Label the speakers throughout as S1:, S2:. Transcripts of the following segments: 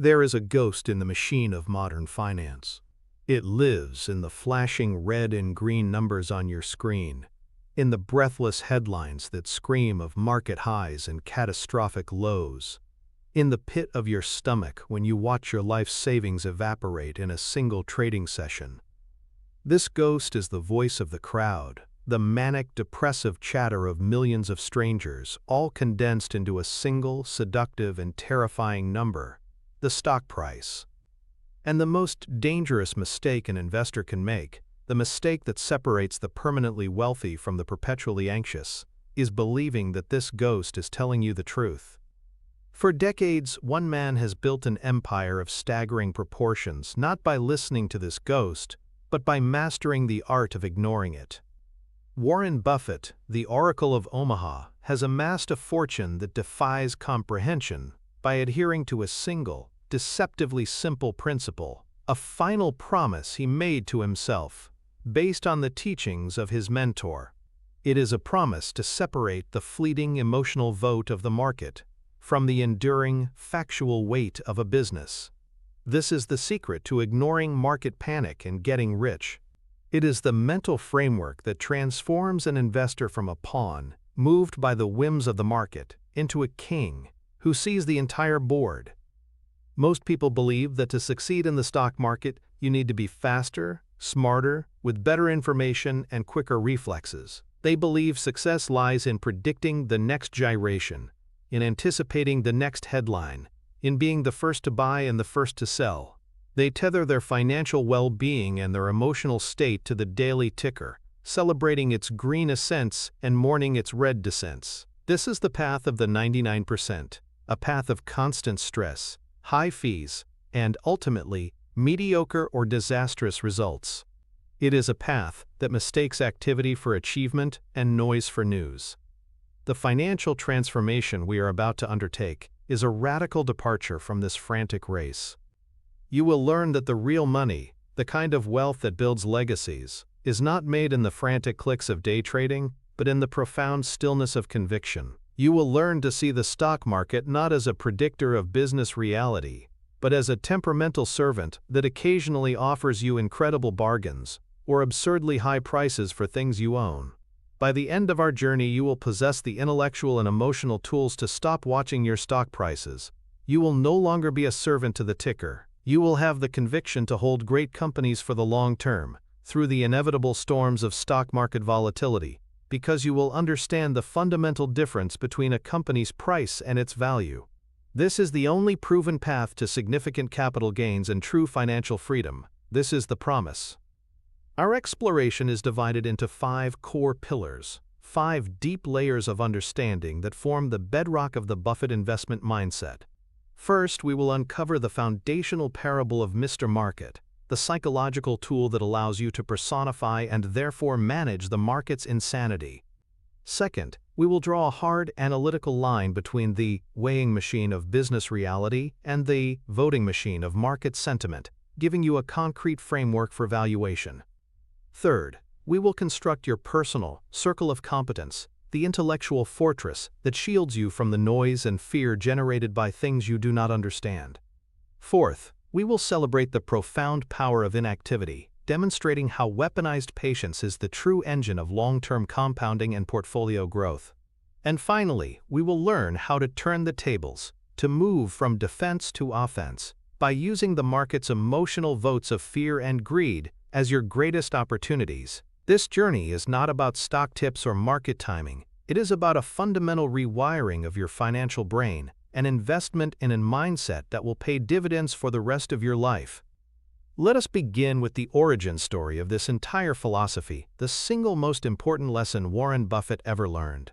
S1: There is a ghost in the machine of modern finance. It lives in the flashing red and green numbers on your screen, in the breathless headlines that scream of market highs and catastrophic lows, in the pit of your stomach when you watch your life savings evaporate in a single trading session. This ghost is the voice of the crowd, the manic, depressive chatter of millions of strangers, all condensed into a single, seductive, and terrifying number: the stock price. And the most dangerous mistake an investor can make, the mistake that separates the permanently wealthy from the perpetually anxious, is believing that this ghost is telling you the truth. For decades, one man has built an empire of staggering proportions, not by listening to this ghost, but by mastering the art of ignoring it. Warren Buffett, the Oracle of Omaha, has amassed a fortune that defies comprehension by adhering to a single, deceptively simple principle, a final promise he made to himself, based on the teachings of his mentor. It is a promise to separate the fleeting emotional vote of the market from the enduring, factual weight of a business. This is the secret to ignoring market panic and getting rich. It is the mental framework that transforms an investor from a pawn, moved by the whims of the market, into a king who sees the entire board. Most people believe that to succeed in the stock market, you need to be faster, smarter, with better information and quicker reflexes. They believe success lies in predicting the next gyration, in anticipating the next headline, in being the first to buy and the first to sell. They tether their financial well-being and their emotional state to the daily ticker, celebrating its green ascents and mourning its red descents. This is the path of the 99%, a path of constant stress, high fees, and ultimately, mediocre or disastrous results. It is a path that mistakes activity for achievement and noise for news. The financial transformation we are about to undertake is a radical departure from this frantic race. You will learn that the real money, the kind of wealth that builds legacies, is not made in the frantic clicks of day trading, but in the profound stillness of conviction. You will learn to see the stock market not as a predictor of business reality, but as a temperamental servant that occasionally offers you incredible bargains or absurdly high prices for things you own. By the end of our journey, you will possess the intellectual and emotional tools to stop watching your stock prices. You will no longer be a servant to the ticker. You will have the conviction to hold great companies for the long term, through the inevitable storms of stock market volatility, because you will understand the fundamental difference between a company's price and its value. This is the only proven path to significant capital gains and true financial freedom. This is the promise. Our exploration is divided into 5 core pillars, 5 deep layers of understanding that form the bedrock of the Buffett investment mindset. First, we will uncover the foundational parable of Mr. Market, the psychological tool that allows you to personify and therefore manage the market's insanity. Second, we will draw a hard analytical line between the weighing machine of business reality and the voting machine of market sentiment, giving you a concrete framework for valuation. Third, we will construct your personal circle of competence, the intellectual fortress that shields you from the noise and fear generated by things you do not understand. Fourth, we will celebrate the profound power of inactivity, demonstrating how weaponized patience is the true engine of long-term compounding and portfolio growth. And finally, we will learn how to turn the tables, to move from defense to offense, by using the market's emotional votes of fear and greed as your greatest opportunities. This journey is not about stock tips or market timing. It is about a fundamental rewiring of your financial brain, an investment in a mindset that will pay dividends for the rest of your life. Let us begin with the origin story of this entire philosophy, the single most important lesson Warren Buffett ever learned.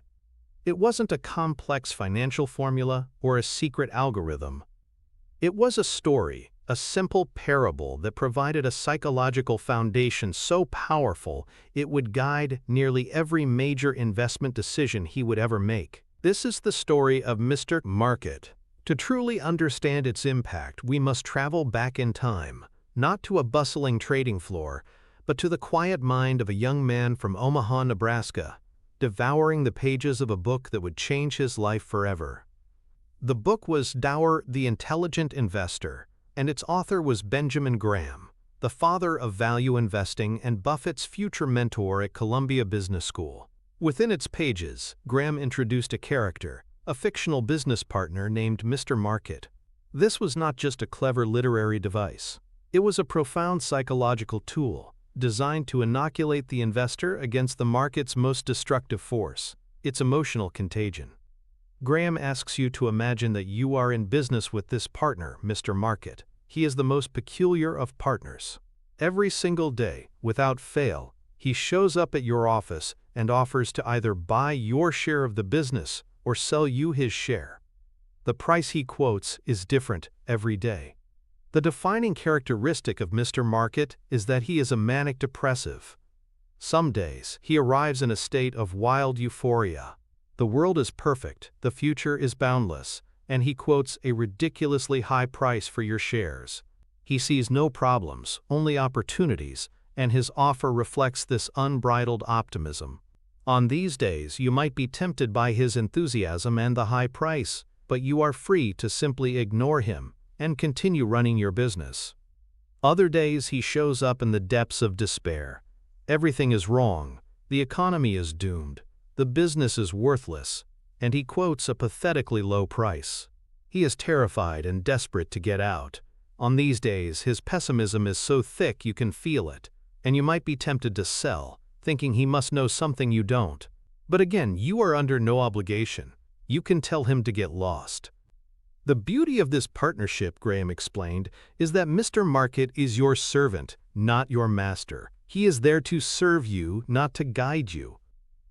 S1: It wasn't a complex financial formula or a secret algorithm. It was a story, a simple parable that provided a psychological foundation so powerful it would guide nearly every major investment decision he would ever make. This is the story of Mr. Market. To truly understand its impact, we must travel back in time, not to a bustling trading floor, but to the quiet mind of a young man from Omaha, Nebraska, devouring the pages of a book that would change his life forever. The book was Dower, the Intelligent Investor, and its author was Benjamin Graham, the father of value investing and Buffett's future mentor at Columbia Business School. Within its pages, Graham introduced a character, a fictional business partner named Mr. Market. This was not just a clever literary device. It was a profound psychological tool, designed to inoculate the investor against the market's most destructive force, its emotional contagion. Graham asks you to imagine that you are in business with this partner, Mr. Market. He is the most peculiar of partners. Every single day, without fail, he shows up at your office and offers to either buy your share of the business or sell you his share. The price he quotes is different every day. The defining characteristic of Mr. Market is that he is a manic depressive. Some days, he arrives in a state of wild euphoria. The world is perfect, the future is boundless, and he quotes a ridiculously high price for your shares. He sees no problems, only opportunities, and his offer reflects this unbridled optimism. On these days, you might be tempted by his enthusiasm and the high price, but you are free to simply ignore him and continue running your business. Other days, he shows up in the depths of despair. Everything is wrong, the economy is doomed, the business is worthless, and he quotes a pathetically low price. He is terrified and desperate to get out. On these days, his pessimism is so thick you can feel it, and you might be tempted to sell, thinking he must know something you don't. But again, you are under no obligation. You can tell him to get lost. The beauty of this partnership, Graham explained, is that Mr. Market is your servant, not your master. He is there to serve you, not to guide you.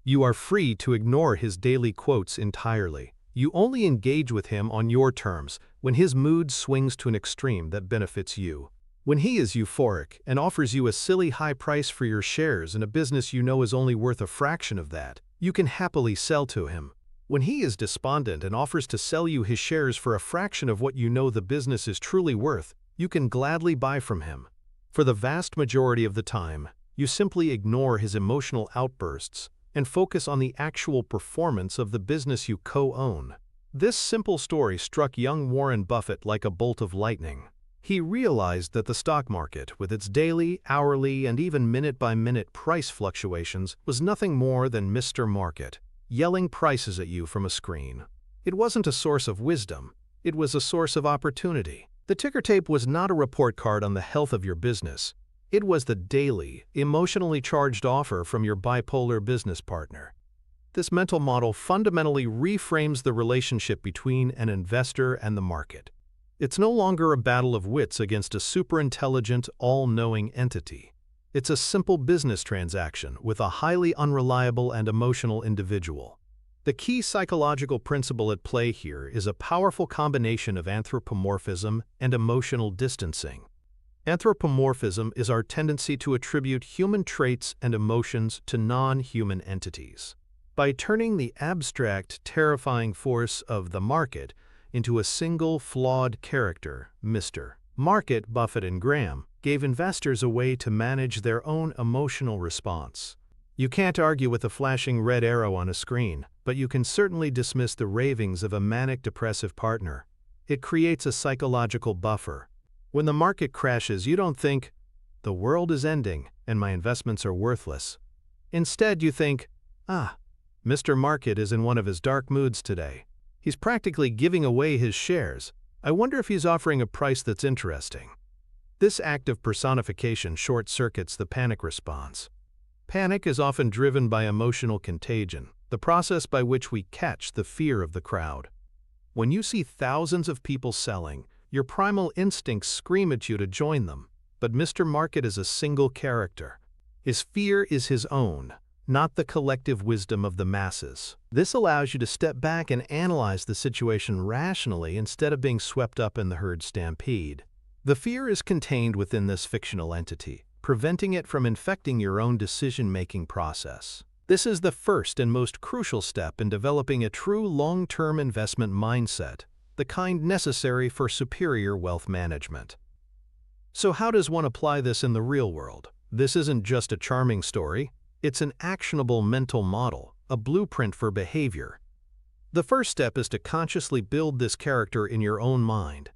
S1: You are free to ignore his daily quotes entirely. You only engage with him on your terms when his mood swings to an extreme that benefits you. When he is euphoric and offers you a silly high price for your shares in a business you know is only worth a fraction of that, you can happily sell to him. When he is despondent and offers to sell you his shares for a fraction of what you know the business is truly worth, you can gladly buy from him. For the vast majority of the time, you simply ignore his emotional outbursts and focus on the actual performance of the business you co-own. This simple story struck young Warren Buffett like a bolt of lightning. He realized that the stock market, with its daily, hourly, and even minute-by-minute price fluctuations, was nothing more than Mr. Market, yelling prices at you from a screen. It wasn't a source of wisdom, it was a source of opportunity. The ticker tape was not a report card on the health of your business. It was the daily, emotionally charged offer from your bipolar business partner. This mental model fundamentally reframes the relationship between an investor and the market. It's no longer a battle of wits against a superintelligent, all-knowing entity. It's a simple business transaction with a highly unreliable and emotional individual. The key psychological principle at play here is a powerful combination of anthropomorphism and emotional distancing. Anthropomorphism is our tendency to attribute human traits and emotions to non-human entities. By turning the abstract, terrifying force of the market into a single, flawed character, Mr. Market, Buffett and Graham gave investors a way to manage their own emotional response. You can't argue with a flashing red arrow on a screen, but you can certainly dismiss the ravings of a manic depressive partner. It creates a psychological buffer. When the market crashes, you don't think, the world is ending and my investments are worthless. Instead, you think, Mr. Market is in one of his dark moods today. He's practically giving away his shares. I wonder if he's offering a price that's interesting. This act of personification short-circuits the panic response. Panic is often driven by emotional contagion, the process by which we catch the fear of the crowd. When you see thousands of people selling, your primal instincts scream at you to join them, but Mr. Market is a single character. His fear is his own, not the collective wisdom of the masses. This allows you to step back and analyze the situation rationally instead of being swept up in the herd stampede. The fear is contained within this fictional entity, preventing it from infecting your own decision-making process. This is the first and most crucial step in developing a true long-term investment mindset, the kind necessary for superior wealth management. So how does one apply this in the real world? This isn't just a charming story, it's an actionable mental model, a blueprint for behavior. The first step is to consciously build this character in your own mind.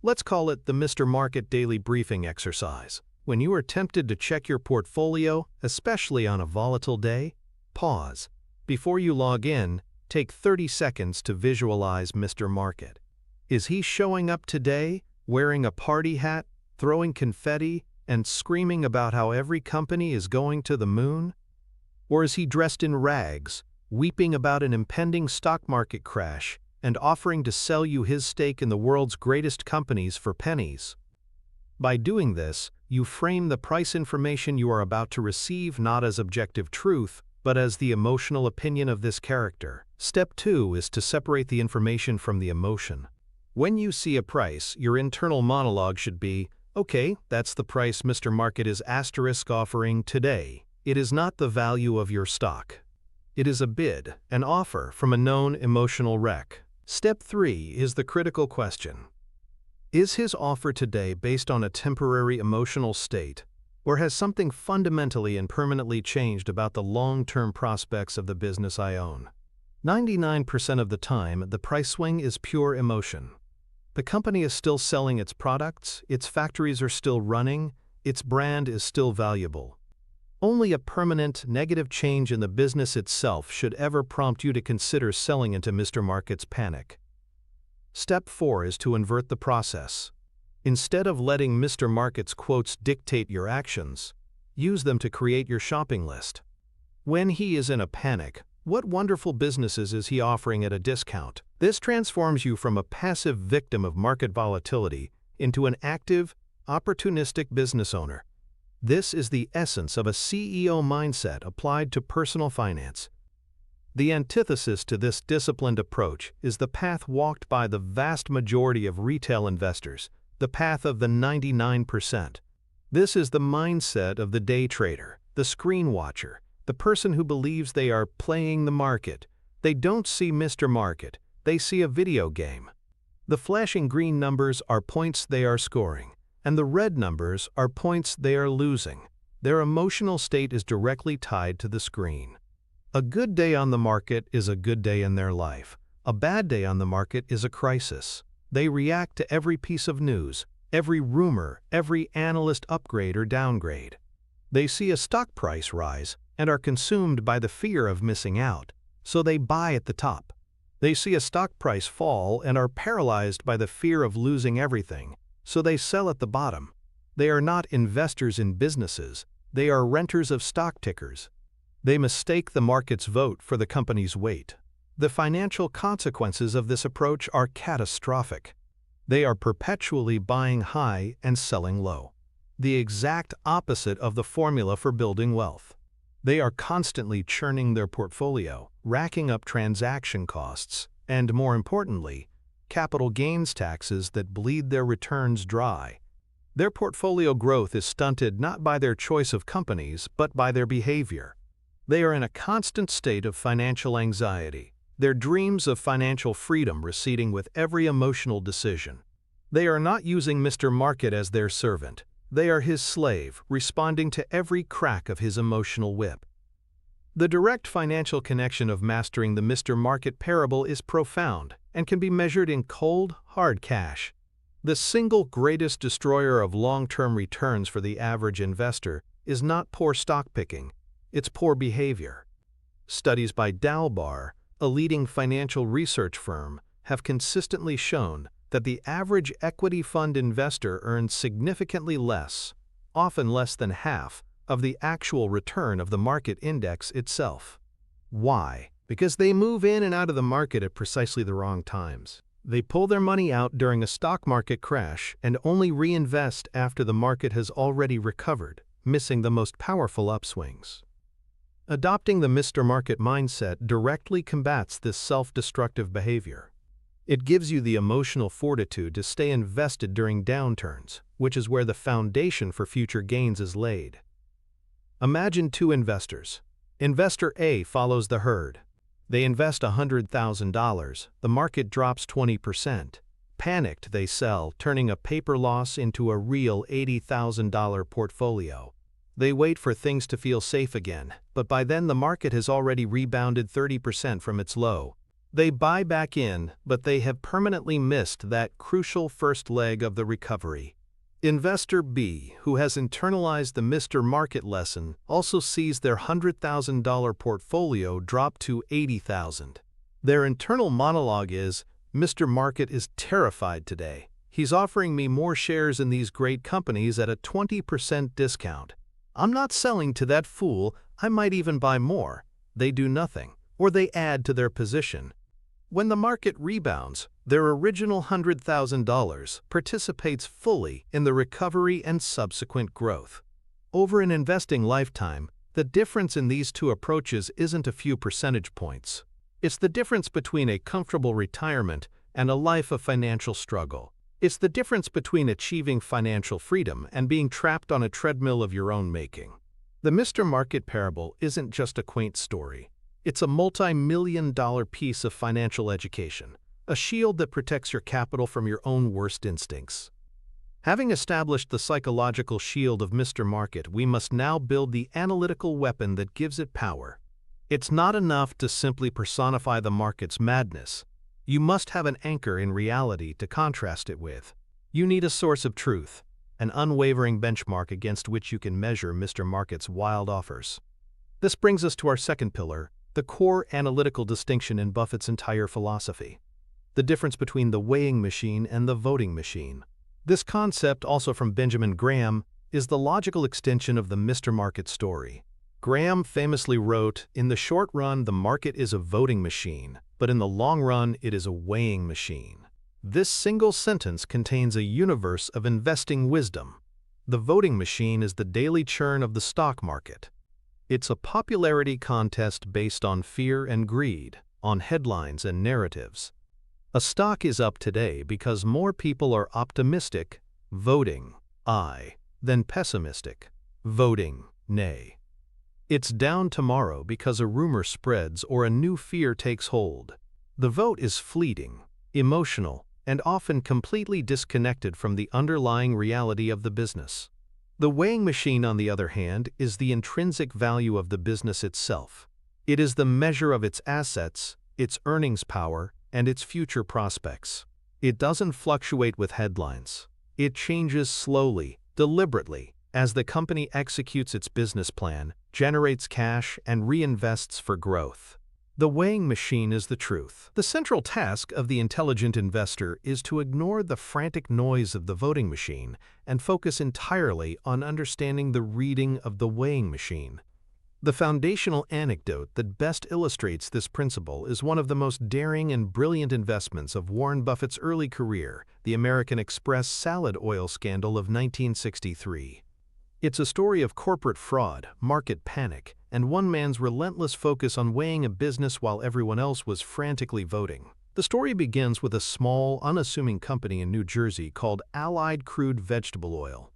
S1: Let's call it the Mr. Market Daily Briefing exercise. When you are tempted to check your portfolio, especially on a volatile day, pause. Before you log in, take 30 seconds to visualize Mr. Market. Is he showing up today, wearing a party hat, throwing confetti, and screaming about how every company is going to the moon? Or is he dressed in rags, weeping about an impending stock market crash, and offering to sell you his stake in the world's greatest companies for pennies? By doing this, you frame the price information you are about to receive not as objective truth, but as the emotional opinion of this character. Step 2 is to separate the information from the emotion. When you see a price, your internal monologue should be, okay, that's the price Mr. Market is offering today. It is not the value of your stock. It is a bid, an offer from a known emotional wreck. Step 3 is the critical question. Is his offer today based on a temporary emotional state, or has something fundamentally and permanently changed about the long-term prospects of the business I own? 99% of the time, the price swing is pure emotion. The company is still selling its products, its factories are still running, its brand is still valuable. Only a permanent, negative change in the business itself should ever prompt you to consider selling into Mr. Market's panic. Step 4 is to invert the process. Instead of letting Mr. Market's quotes dictate your actions, use them to create your shopping list. When he is in a panic, what wonderful businesses is he offering at a discount? This transforms you from a passive victim of market volatility into an active, opportunistic business owner. This is the essence of a CEO mindset applied to personal finance. The antithesis to this disciplined approach is the path walked by the vast majority of retail investors, the path of the 99%. This is the mindset of the day trader, the screen watcher, the person who believes they are playing the market. They don't see Mr. Market, they see a video game. The flashing green numbers are points they are scoring, and the red numbers are points they are losing. Their emotional state is directly tied to the screen. A good day on the market is a good day in their life. A bad day on the market is a crisis. They react to every piece of news, every rumor, every analyst upgrade or downgrade. They see a stock price rise and are consumed by the fear of missing out, so they buy at the top. They see a stock price fall and are paralyzed by the fear of losing everything, so they sell at the bottom. They are not investors in businesses, they are renters of stock tickers. They mistake the market's vote for the company's weight. The financial consequences of this approach are catastrophic. They are perpetually buying high and selling low. The exact opposite of the formula for building wealth. They are constantly churning their portfolio, racking up transaction costs, and more importantly, capital gains taxes that bleed their returns dry. Their portfolio growth is stunted not by their choice of companies, but by their behavior. They are in a constant state of financial anxiety, their dreams of financial freedom receding with every emotional decision. They are not using Mr. Market as their servant. They are his slave, responding to every crack of his emotional whip. The direct financial connection of mastering the Mr. Market parable is profound and can be measured in cold, hard cash. The single greatest destroyer of long-term returns for the average investor is not poor stock picking, it's poor behavior. Studies by Dalbar, a leading financial research firm, have consistently shown that the average equity fund investor earns significantly less, often less than half, of the actual return of the market index itself. Why? Because they move in and out of the market at precisely the wrong times. They pull their money out during a stock market crash and only reinvest after the market has already recovered, missing the most powerful upswings. Adopting the Mr. Market mindset directly combats this self-destructive behavior. It gives you the emotional fortitude to stay invested during downturns, which is where the foundation for future gains is laid. Imagine two investors. Investor A follows the herd. They invest $100,000. The market drops 20%. Panicked, they sell, turning a paper loss into a real $80,000 portfolio. They wait for things to feel safe again, but by then the market has already rebounded 30% from its low. They buy back in, but they have permanently missed that crucial first leg of the recovery. Investor B, who has internalized the Mr. Market lesson, also sees their $100,000 portfolio drop to $80,000. Their internal monologue is, "Mr. Market is terrified today. He's offering me more shares in these great companies at a 20% discount. I'm not selling to that fool. I might even buy more." They do nothing, or they add to their position. When the market rebounds, their original $100,000 participates fully in the recovery and subsequent growth. Over an investing lifetime, the difference in these two approaches isn't a few percentage points. It's the difference between a comfortable retirement and a life of financial struggle. It's the difference between achieving financial freedom and being trapped on a treadmill of your own making. The Mr. Market parable isn't just a quaint story. It's a multi-million-dollar piece of financial education, a shield that protects your capital from your own worst instincts. Having established the psychological shield of Mr. Market, we must now build the analytical weapon that gives it power. It's not enough to simply personify the market's madness. You must have an anchor in reality to contrast it with. You need a source of truth, an unwavering benchmark against which you can measure Mr. Market's wild offers. This brings us to our second pillar, the core analytical distinction in Buffett's entire philosophy: the difference between the weighing machine and the voting machine. This concept, also from Benjamin Graham, is the logical extension of the Mr. Market story. Graham famously wrote, "In the short run, the market is a voting machine, but in the long run, it is a weighing machine." This single sentence contains a universe of investing wisdom. The voting machine is the daily churn of the stock market. It's a popularity contest based on fear and greed, on headlines and narratives. A stock is up today because more people are optimistic, voting aye, than pessimistic, voting nay. It's down tomorrow because a rumor spreads or a new fear takes hold. The vote is fleeting, emotional, and often completely disconnected from the underlying reality of the business. The weighing machine, on the other hand, is the intrinsic value of the business itself. It is the measure of its assets, its earnings power, and its future prospects. It doesn't fluctuate with headlines. It changes slowly, deliberately, as the company executes its business plan, generates cash, and reinvests for growth. The weighing machine is the truth. The central task of the intelligent investor is to ignore the frantic noise of the voting machine and focus entirely on understanding the reading of the weighing machine. The foundational anecdote that best illustrates this principle is one of the most daring and brilliant investments of Warren Buffett's early career, the American Express salad oil scandal of 1963. It's a story of corporate fraud, market panic, and one man's relentless focus on weighing a business while everyone else was frantically voting. The story begins with a small, unassuming company in New Jersey called Allied Crude Vegetable Oil.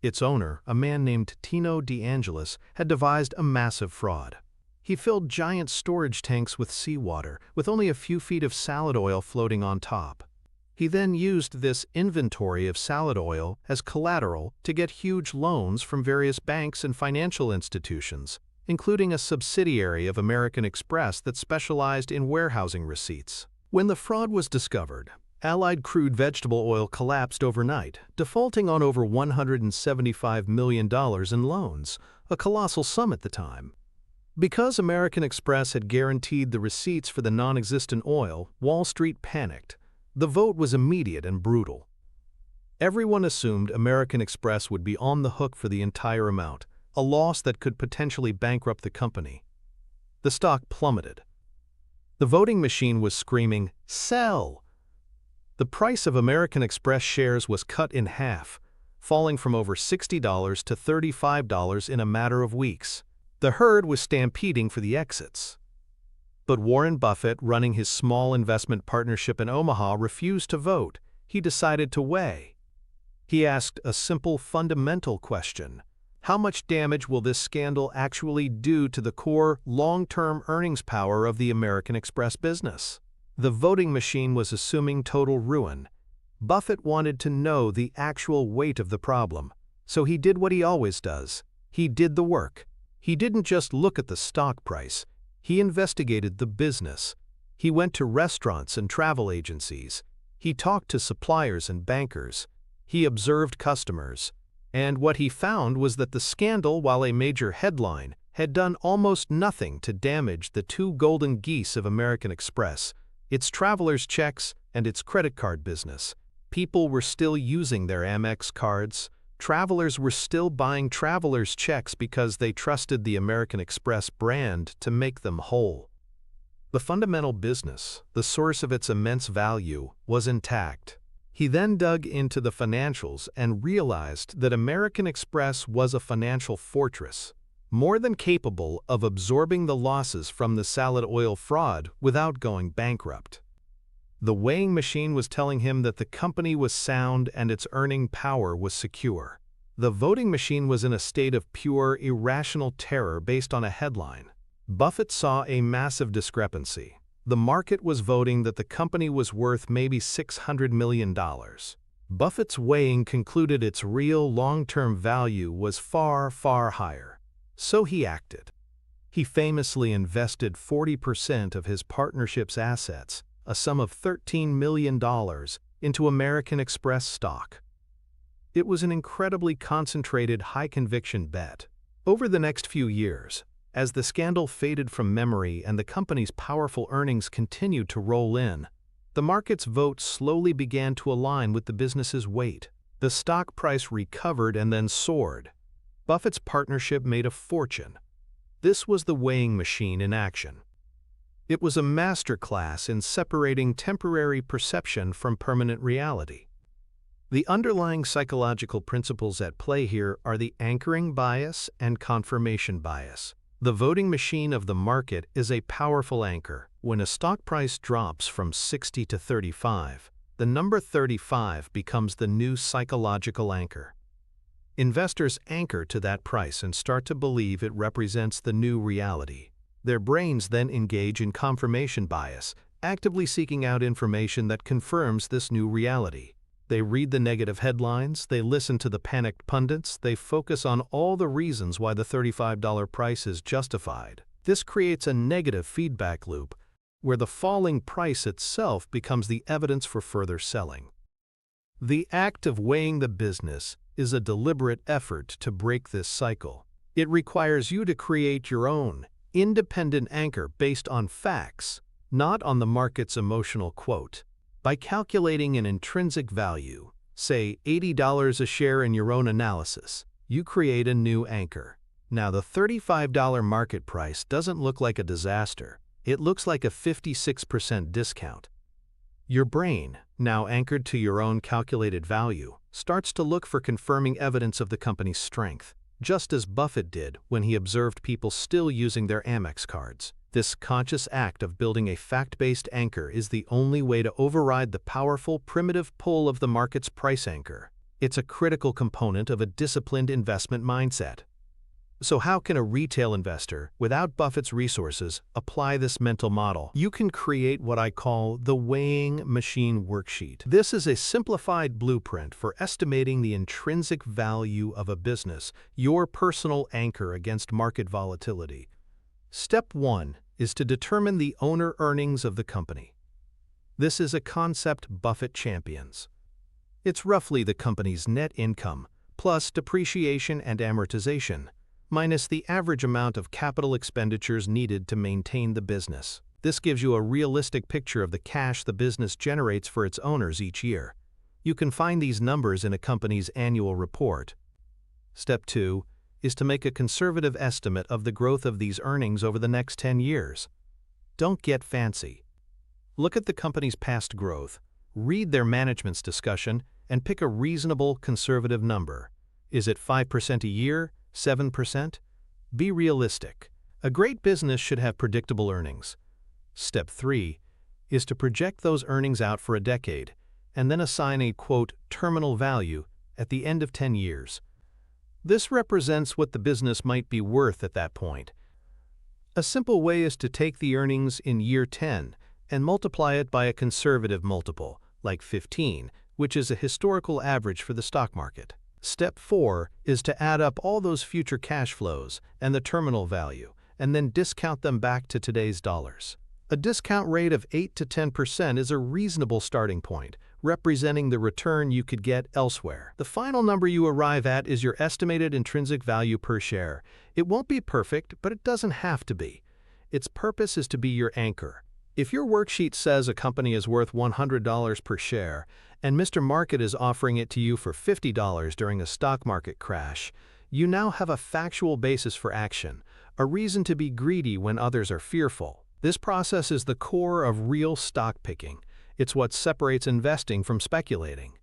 S1: Its owner, a man named Tino DeAngelis, had devised a massive fraud. He filled giant storage tanks with seawater, with only a few feet of salad oil floating on top. He then used this inventory of salad oil as collateral to get huge loans from various banks and financial institutions, including a subsidiary of American Express that specialized in warehousing receipts. When the fraud was discovered, Allied Crude Vegetable Oil collapsed overnight, defaulting on over $175 million in loans, a colossal sum at the time. Because American Express had guaranteed the receipts for the non-existent oil, Wall Street panicked. The vote was immediate and brutal. Everyone assumed American Express would be on the hook for the entire amount, a loss that could potentially bankrupt the company. The stock plummeted. The voting machine was screaming, "Sell!" The price of American Express shares was cut in half, falling from over $60 to $35 in a matter of weeks. The herd was stampeding for the exits. But Warren Buffett, running his small investment partnership in Omaha, refused to vote. He decided to weigh. He asked a simple, fundamental question: how much damage will this scandal actually do to the core, long-term earnings power of the American Express business? The voting machine was assuming total ruin. Buffett wanted to know the actual weight of the problem, so he did what he always does. He did the work. He didn't just look at the stock price. He investigated the business. He went to restaurants and travel agencies. He talked to suppliers and bankers. He observed customers. And what he found was that the scandal, while a major headline, had done almost nothing to damage the two golden geese of American Express, its travelers' checks and its credit card business. People were still using their Amex cards. Travelers were still buying travelers' checks because they trusted the American Express brand to make them whole. The fundamental business, the source of its immense value, was intact. He then dug into the financials and realized that American Express was a financial fortress, more than capable of absorbing the losses from the salad oil fraud without going bankrupt. The weighing machine was telling him that the company was sound and its earning power was secure. The voting machine was in a state of pure, irrational terror based on a headline. Buffett saw a massive discrepancy. The market was voting that the company was worth maybe $600 million. Buffett's weighing concluded its real long-term value was far, far higher. So he acted. He famously invested 40% of his partnership's assets, a sum of $13 million, into American Express stock. It was an incredibly concentrated, high-conviction bet. Over the next few years, as the scandal faded from memory and the company's powerful earnings continued to roll in, the market's vote slowly began to align with the business's weight. The stock price recovered and then soared. Buffett's partnership made a fortune. This was the weighing machine in action. It was a masterclass in separating temporary perception from permanent reality. The underlying psychological principles at play here are the anchoring bias and confirmation bias. The voting machine of the market is a powerful anchor. When a stock price drops from 60 to 35, the number 35 becomes the new psychological anchor. Investors anchor to that price and start to believe it represents the new reality. Their brains then engage in confirmation bias, actively seeking out information that confirms this new reality. They read the negative headlines, they listen to the panicked pundits, they focus on all the reasons why the $35 price is justified. This creates a negative feedback loop, where the falling price itself becomes the evidence for further selling. The act of weighing the business is a deliberate effort to break this cycle. It requires you to create your own, independent anchor based on facts, not on the market's emotional quote. By calculating an intrinsic value, say $80 a share in your own analysis, you create a new anchor. Now the $35 market price doesn't look like a disaster, it looks like a 56% discount. Your brain, now anchored to your own calculated value, starts to look for confirming evidence of the company's strength, just as Buffett did when he observed people still using their Amex cards. This conscious act of building a fact-based anchor is the only way to override the powerful, primitive pull of the market's price anchor. It's a critical component of a disciplined investment mindset. So how can a retail investor, without Buffett's resources, apply this mental model? You can create what I call the weighing machine worksheet. This is a simplified blueprint for estimating the intrinsic value of a business, your personal anchor against market volatility. Step 1 is to determine the owner earnings of the company. This is a concept Buffett champions. It's roughly the company's net income, plus depreciation and amortization, minus the average amount of capital expenditures needed to maintain the business. This gives you a realistic picture of the cash the business generates for its owners each year. You can find these numbers in a company's annual report. Step 2 is to make a conservative estimate of the growth of these earnings over the next 10 years. Don't get fancy. Look at the company's past growth, read their management's discussion, and pick a reasonable, conservative number. Is it 5% a year? 7%? Be realistic. A great business should have predictable earnings. Step 3 is to project those earnings out for a decade, and then assign a, quote, terminal value at the end of 10 years. This represents what the business might be worth at that point. A simple way is to take the earnings in year 10 and multiply it by a conservative multiple, like 15, which is a historical average for the stock market. Step 4 is to add up all those future cash flows and the terminal value, and then discount them back to today's dollars. A discount rate of 8 to 10% is a reasonable starting point, representing the return you could get elsewhere. The final number you arrive at is your estimated intrinsic value per share. It won't be perfect, but it doesn't have to be. Its purpose is to be your anchor. If your worksheet says a company is worth $100 per share, and Mr. Market is offering it to you for $50 during a stock market crash, you now have a factual basis for action, a reason to be greedy when others are fearful. This process is the core of real stock picking. It's what separates investing from speculating.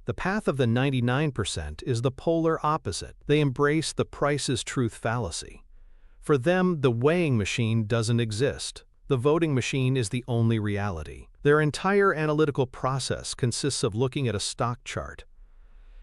S1: The path of the 99% is the polar opposite. They embrace the price is truth fallacy. For them, the weighing machine doesn't exist. The voting machine is the only reality. Their entire analytical process consists of looking at a stock chart.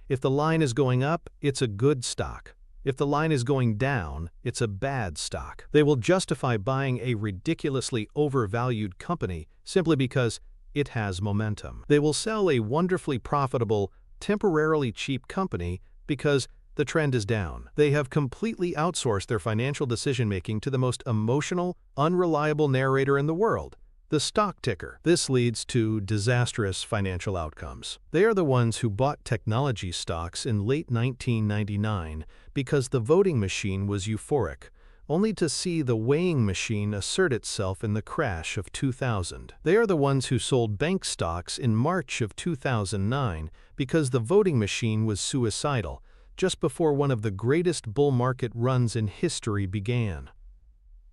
S1: If the line is going up, it's a good stock. If the line is going down, it's a bad stock. They will justify buying a ridiculously overvalued company simply because it has momentum. They will sell a wonderfully profitable, temporarily cheap company because the trend is down. They have completely outsourced their financial decision-making to the most emotional, unreliable narrator in the world, the stock ticker. This leads to disastrous financial outcomes. They are the ones who bought technology stocks in late 1999 because the voting machine was euphoric, only to see the weighing machine assert itself in the crash of 2000. They are the ones who sold bank stocks in March of 2009 because the voting machine was suicidal, just before one of the greatest bull market runs in history began.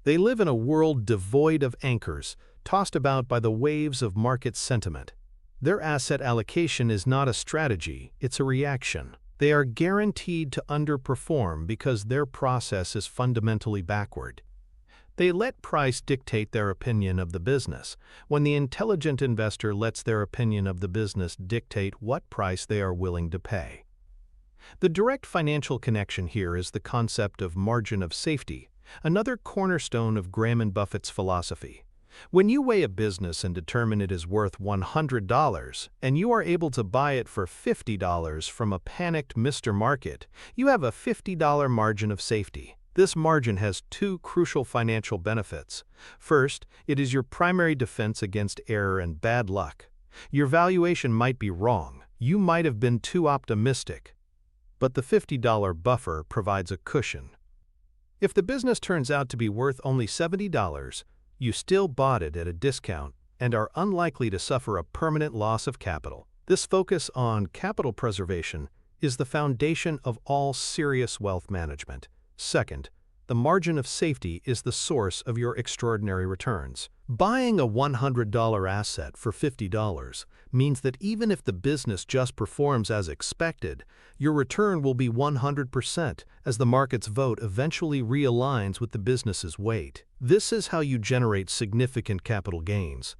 S1: They live in a world devoid of anchors, tossed about by the waves of market sentiment. Their asset allocation is not a strategy, it's a reaction. They are guaranteed to underperform because their process is fundamentally backward. They let price dictate their opinion of the business, when the intelligent investor lets their opinion of the business dictate what price they are willing to pay. The direct financial connection here is the concept of margin of safety, another cornerstone of Graham and Buffett's philosophy. When you weigh a business and determine it is worth $100, and you are able to buy it for $50 from a panicked Mr. Market, you have a $50 margin of safety. This margin has two crucial financial benefits. First, it is your primary defense against error and bad luck. Your valuation might be wrong. You might have been too optimistic. But the $50 buffer provides a cushion. If the business turns out to be worth only $70, you still bought it at a discount and are unlikely to suffer a permanent loss of capital. This focus on capital preservation is the foundation of all serious wealth management. Second, the margin of safety is the source of your extraordinary returns. Buying a $100 asset for $50 means that even if the business just performs as expected, your return will be 100% as the market's vote eventually realigns with the business's weight. This is how you generate significant capital gains.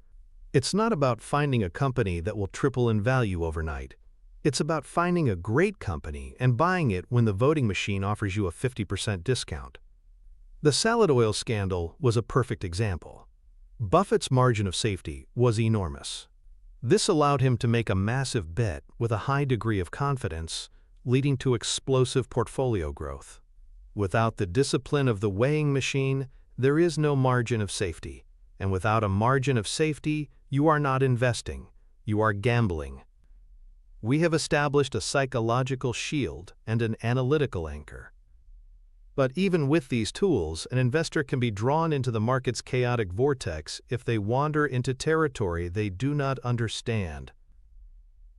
S1: It's not about finding a company that will triple in value overnight. It's about finding a great company and buying it when the voting machine offers you a 50% discount. The salad oil scandal was a perfect example. Buffett's margin of safety was enormous. This allowed him to make a massive bet with a high degree of confidence, leading to explosive portfolio growth. Without the discipline of the weighing machine, there is no margin of safety. And without a margin of safety, you are not investing, you are gambling. We have established a psychological shield and an analytical anchor. But even with these tools, an investor can be drawn into the market's chaotic vortex if they wander into territory they do not understand.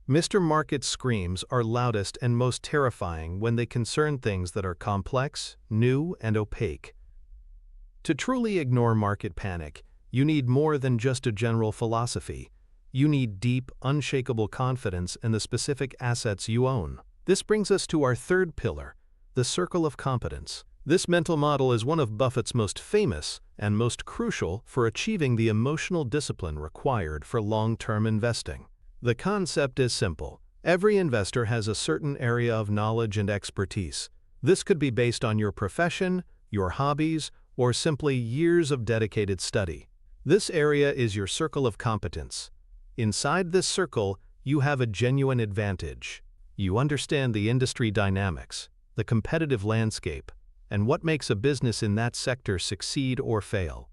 S1: Mr. Market screams are loudest and most terrifying when they concern things that are complex, new, and opaque. To truly ignore market panic, you need more than just a general philosophy. You need deep, unshakable confidence in the specific assets you own. This brings us to our third pillar, the circle of competence. This mental model is one of Buffett's most famous and most crucial for achieving the emotional discipline required for long-term investing. The concept is simple. Every investor has a certain area of knowledge and expertise. This could be based on your profession, your hobbies, or simply years of dedicated study. This area is your circle of competence. Inside this circle, you have a genuine advantage. You understand the industry dynamics, the competitive landscape, and what makes a business in that sector succeed or fail.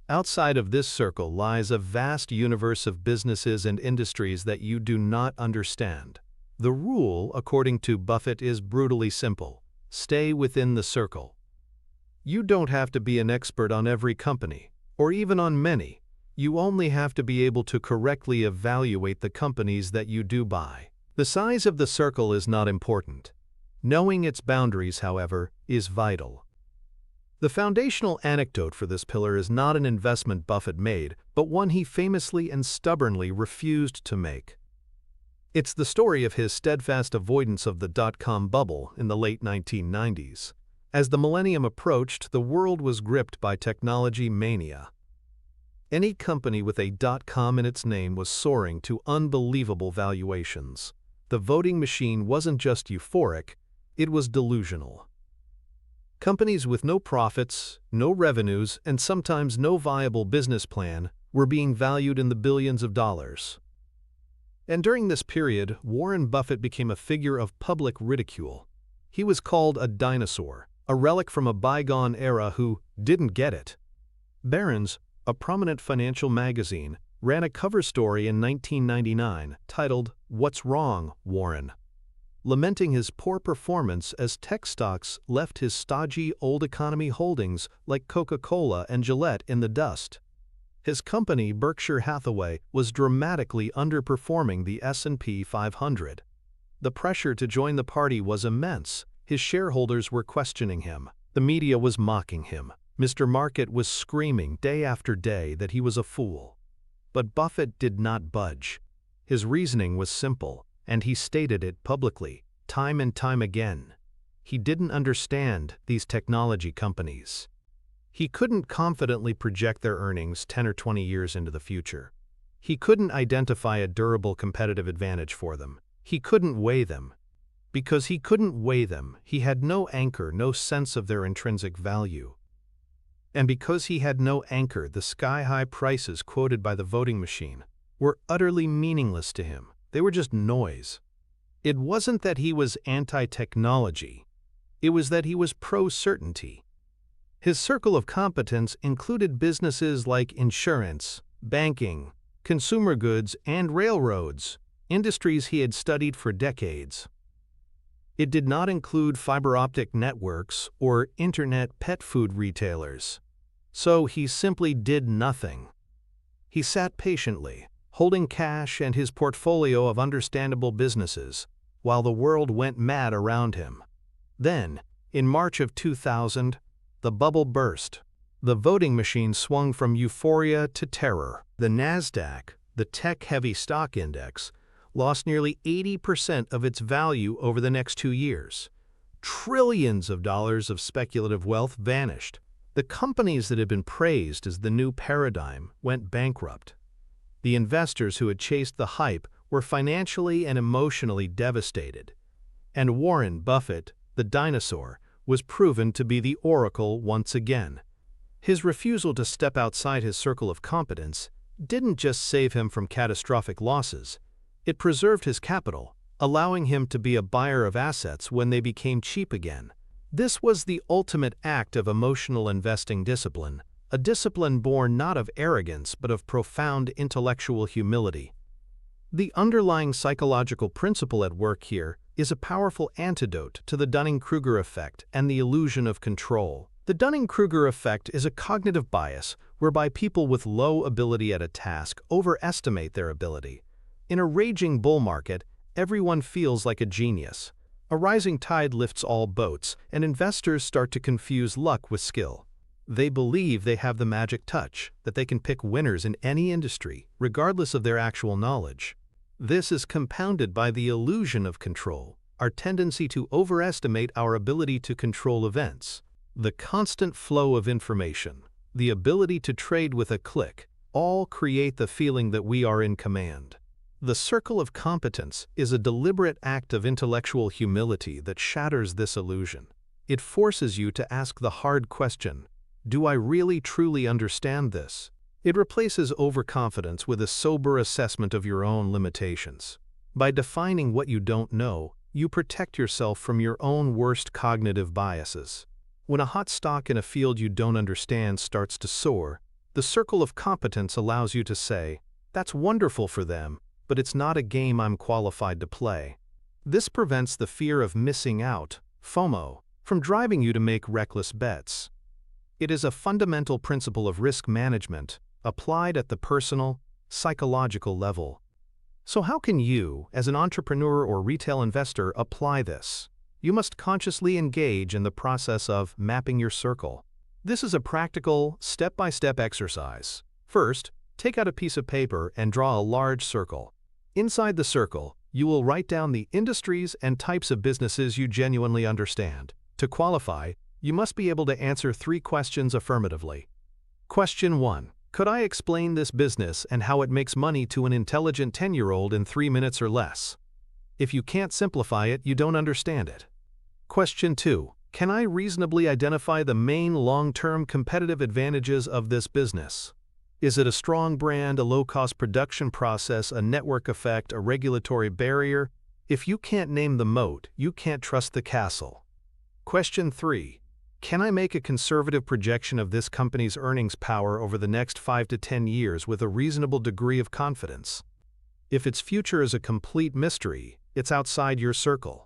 S1: Outside of this circle lies a vast universe of businesses and industries that you do not understand. The rule, according to Buffett, is brutally simple. Stay within the circle. You don't have to be an expert on every company, or even on many. You only have to be able to correctly evaluate the companies that you do buy. The size of the circle is not important. Knowing its boundaries, however, is vital. The foundational anecdote for this pillar is not an investment Buffett made, but one he famously and stubbornly refused to make. It's the story of his steadfast avoidance of the dot-com bubble in the late 1990s. As the millennium approached, the world was gripped by technology mania. Any company with a .com in its name was soaring to unbelievable valuations. The voting machine wasn't just euphoric, it was delusional. Companies with no profits, no revenues, and sometimes no viable business plan were being valued in the billions of dollars. And during this period, Warren Buffett became a figure of public ridicule. He was called a dinosaur, a relic from a bygone era who didn't get it. Barron's, a prominent financial magazine, ran a cover story in 1999 titled, "What's Wrong, Warren?" lamenting his poor performance as tech stocks left his stodgy old economy holdings like Coca-Cola and Gillette in the dust. His company, Berkshire Hathaway, was dramatically underperforming the S&P 500. The pressure to join the party was immense. His shareholders were questioning him. The media was mocking him. Mr. Market was screaming day after day that he was a fool. But Buffett did not budge. His reasoning was simple, and he stated it publicly, time and time again. He didn't understand these technology companies. He couldn't confidently project their earnings 10 or 20 years into the future. He couldn't identify a durable competitive advantage for them. He couldn't weigh them. Because he couldn't weigh them, he had no anchor, no sense of their intrinsic value. And because he had no anchor, the sky-high prices quoted by the voting machine were utterly meaningless to him. They were just noise. It wasn't that he was anti-technology. It was that he was pro-certainty. His circle of competence included businesses like insurance, banking, consumer goods, and railroads, industries he had studied for decades. It did not include fiber optic networks or internet pet food retailers. So he simply did nothing. He sat patiently, holding cash and his portfolio of understandable businesses, while the world went mad around him. Then, in March of 2000, the bubble burst. The voting machine swung from euphoria to terror. The Nasdaq, the tech-heavy stock index, lost nearly 80% of its value over the next 2 years. Trillions of dollars of speculative wealth vanished. The companies that had been praised as the new paradigm went bankrupt. The investors who had chased the hype were financially and emotionally devastated. And Warren Buffett, the dinosaur, was proven to be the oracle once again. His refusal to step outside his circle of competence didn't just save him from catastrophic losses, it preserved his capital, allowing him to be a buyer of assets when they became cheap again. This was the ultimate act of emotional investing discipline, a discipline born not of arrogance but of profound intellectual humility. The underlying psychological principle at work here is a powerful antidote to the Dunning-Kruger effect and the illusion of control. The Dunning-Kruger effect is a cognitive bias whereby people with low ability at a task overestimate their ability. In a raging bull market, everyone feels like a genius. A rising tide lifts all boats, and investors start to confuse luck with skill. They believe they have the magic touch, that they can pick winners in any industry, regardless of their actual knowledge. This is compounded by the illusion of control, our tendency to overestimate our ability to control events. The constant flow of information, the ability to trade with a click, all create the feeling that we are in command. The circle of competence is a deliberate act of intellectual humility that shatters this illusion. It forces you to ask the hard question, do I really truly understand this? It replaces overconfidence with a sober assessment of your own limitations. By defining what you don't know, you protect yourself from your own worst cognitive biases. When a hot stock in a field you don't understand starts to soar, The circle of competence allows you to say, "That's wonderful for them, but it's not a game I'm qualified to play." This prevents the fear of missing out, FOMO, from driving you to make reckless bets. It is a fundamental principle of risk management, applied at the personal, psychological level. So how can you, as an entrepreneur or retail investor, apply this? You must consciously engage in the process of mapping your circle. This is a practical, step-by-step exercise. First, take out a piece of paper and draw a large circle. Inside the circle, you will write down the industries and types of businesses you genuinely understand. To qualify, you must be able to answer 3 questions affirmatively. Question 1. Could I explain this business and how it makes money to an intelligent 10-year-old in 3 minutes or less? If you can't simplify it, you don't understand it. Question 2. Can I reasonably identify the main long-term competitive advantages of this business? Is it a strong brand, a low-cost production process, a network effect, a regulatory barrier? If you can't name the moat, you can't trust the castle. Question 3. Can I make a conservative projection of this company's earnings power over the next 5 to 10 years with a reasonable degree of confidence? If its future is a complete mystery, it's outside your circle.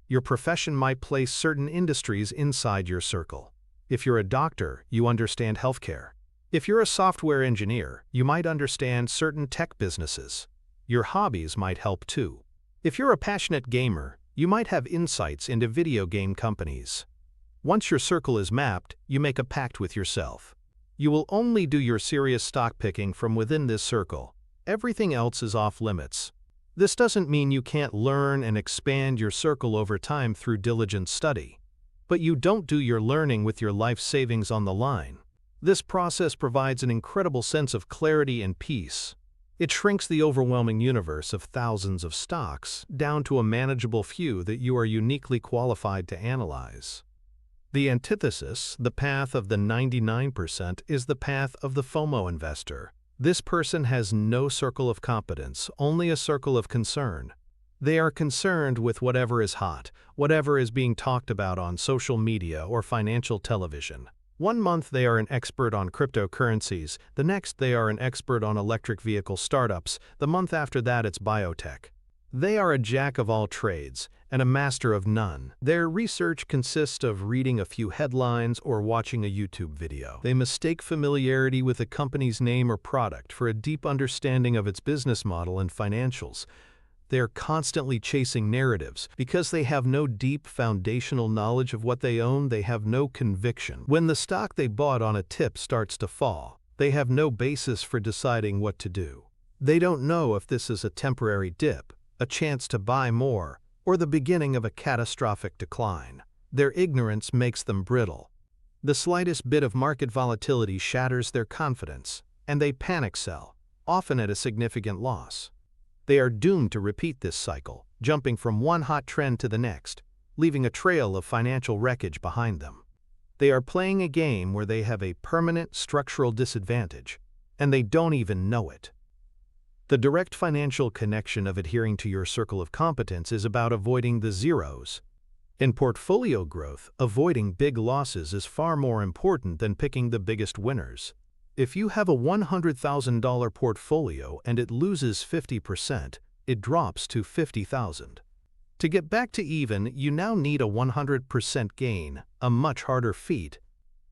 S1: Your profession might place certain industries inside your circle. If you're a doctor, you understand healthcare. If you're a software engineer, you might understand certain tech businesses. Your hobbies might help too. If you're a passionate gamer, you might have insights into video game companies. Once your circle is mapped, you make a pact with yourself. You will only do your serious stock picking from within this circle. Everything else is off limits. This doesn't mean you can't learn and expand your circle over time through diligent study. But you don't do your learning with your life savings on the line. This process provides an incredible sense of clarity and peace. It shrinks the overwhelming universe of thousands of stocks down to a manageable few that you are uniquely qualified to analyze. The antithesis, the path of the 99%, is the path of the FOMO investor. This person has no circle of competence, only a circle of concern. They are concerned with whatever is hot, whatever is being talked about on social media or financial television. One month they are an expert on cryptocurrencies, the next they are an expert on electric vehicle startups, the month after that it's biotech. They are a jack of all trades and a master of none. Their research consists of reading a few headlines or watching a YouTube video. They mistake familiarity with a company's name or product for a deep understanding of its business model and financials. They are constantly chasing narratives. Because they have no deep foundational knowledge of what they own, they have no conviction. When the stock they bought on a tip starts to fall, they have no basis for deciding what to do. They don't know if this is a temporary dip, a chance to buy more, or the beginning of a catastrophic decline. Their ignorance makes them brittle. The slightest bit of market volatility shatters their confidence, and they panic sell, often at a significant loss. They are doomed to repeat this cycle, jumping from one hot trend to the next, leaving a trail of financial wreckage behind them. They are playing a game where they have a permanent structural disadvantage, and they don't even know it. The direct financial connection of adhering to your circle of competence is about avoiding the zeros. In portfolio growth, avoiding big losses is far more important than picking the biggest winners. If you have a $100,000 portfolio and it loses 50%, it drops to $50,000. To get back to even, you now need a 100% gain, a much harder feat.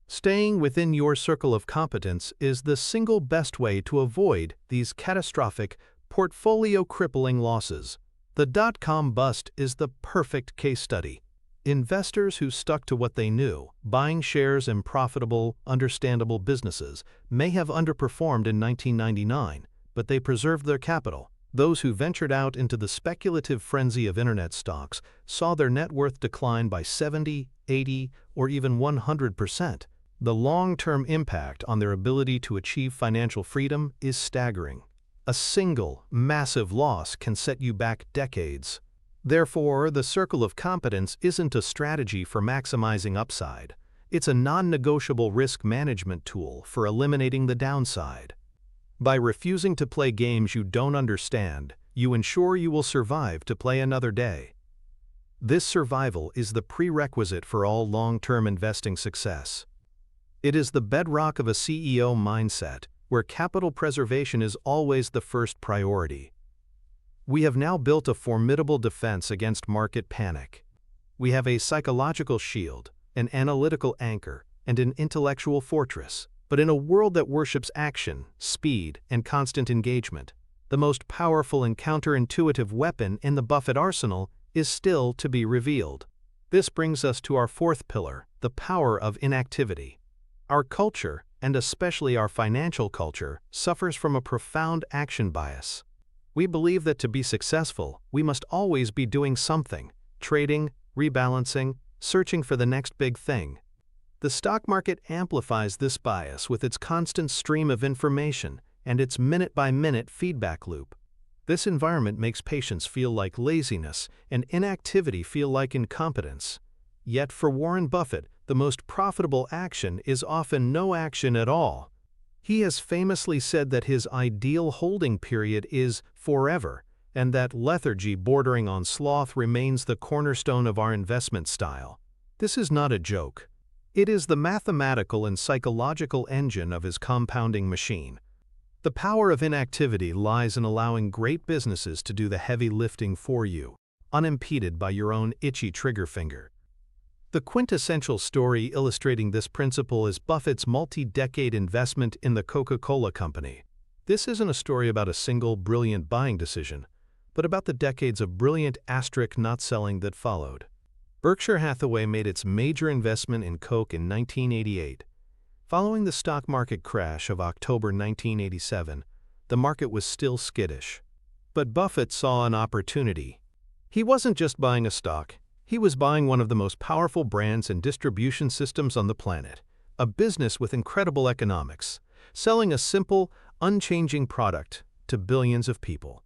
S1: Staying within your circle of competence is the single best way to avoid these catastrophic, portfolio-crippling losses. The dot-com bust is the perfect case study. Investors who stuck to what they knew, buying shares in profitable, understandable businesses, may have underperformed in 1999, but they preserved their capital. Those who ventured out into the speculative frenzy of internet stocks saw their net worth decline by 70, 80, or even 100%. The long-term impact on their ability to achieve financial freedom is staggering. A single, massive loss can set you back decades. Therefore, the circle of competence isn't a strategy for maximizing upside. It's a non-negotiable risk management tool for eliminating the downside. By refusing to play games you don't understand, you ensure you will survive to play another day. This survival is the prerequisite for all long-term investing success. It is the bedrock of a CEO mindset, where capital preservation is always the first priority. We have now built a formidable defense against market panic. We have a psychological shield, an analytical anchor, and an intellectual fortress. But in a world that worships action, speed, and constant engagement, the most powerful and counterintuitive weapon in the Buffett arsenal is still to be revealed. This brings us to our fourth pillar, the power of inactivity. Our culture, and especially our financial culture, suffers from a profound action bias. We believe that to be successful, we must always be doing something, trading, rebalancing, searching for the next big thing. The stock market amplifies this bias with its constant stream of information and its minute-by-minute feedback loop. This environment makes patience feel like laziness and inactivity feel like incompetence. Yet for Warren Buffett, the most profitable action is often no action at all. He has famously said that his ideal holding period is forever, and that lethargy bordering on sloth remains the cornerstone of our investment style. This is not a joke. It is the mathematical and psychological engine of his compounding machine. The power of inactivity lies in allowing great businesses to do the heavy lifting for you, unimpeded by your own itchy trigger finger. The quintessential story illustrating this principle is Buffett's multi-decade investment in the Coca-Cola Company. This isn't a story about a single brilliant buying decision, but about the decades of brilliant asterisk not selling that followed. Berkshire Hathaway made its major investment in Coke in 1988. Following the stock market crash of October 1987, the market was still skittish. But Buffett saw an opportunity. He wasn't just buying a stock, he was buying one of the most powerful brands and distribution systems on the planet, a business with incredible economics, selling a simple, unchanging product to billions of people.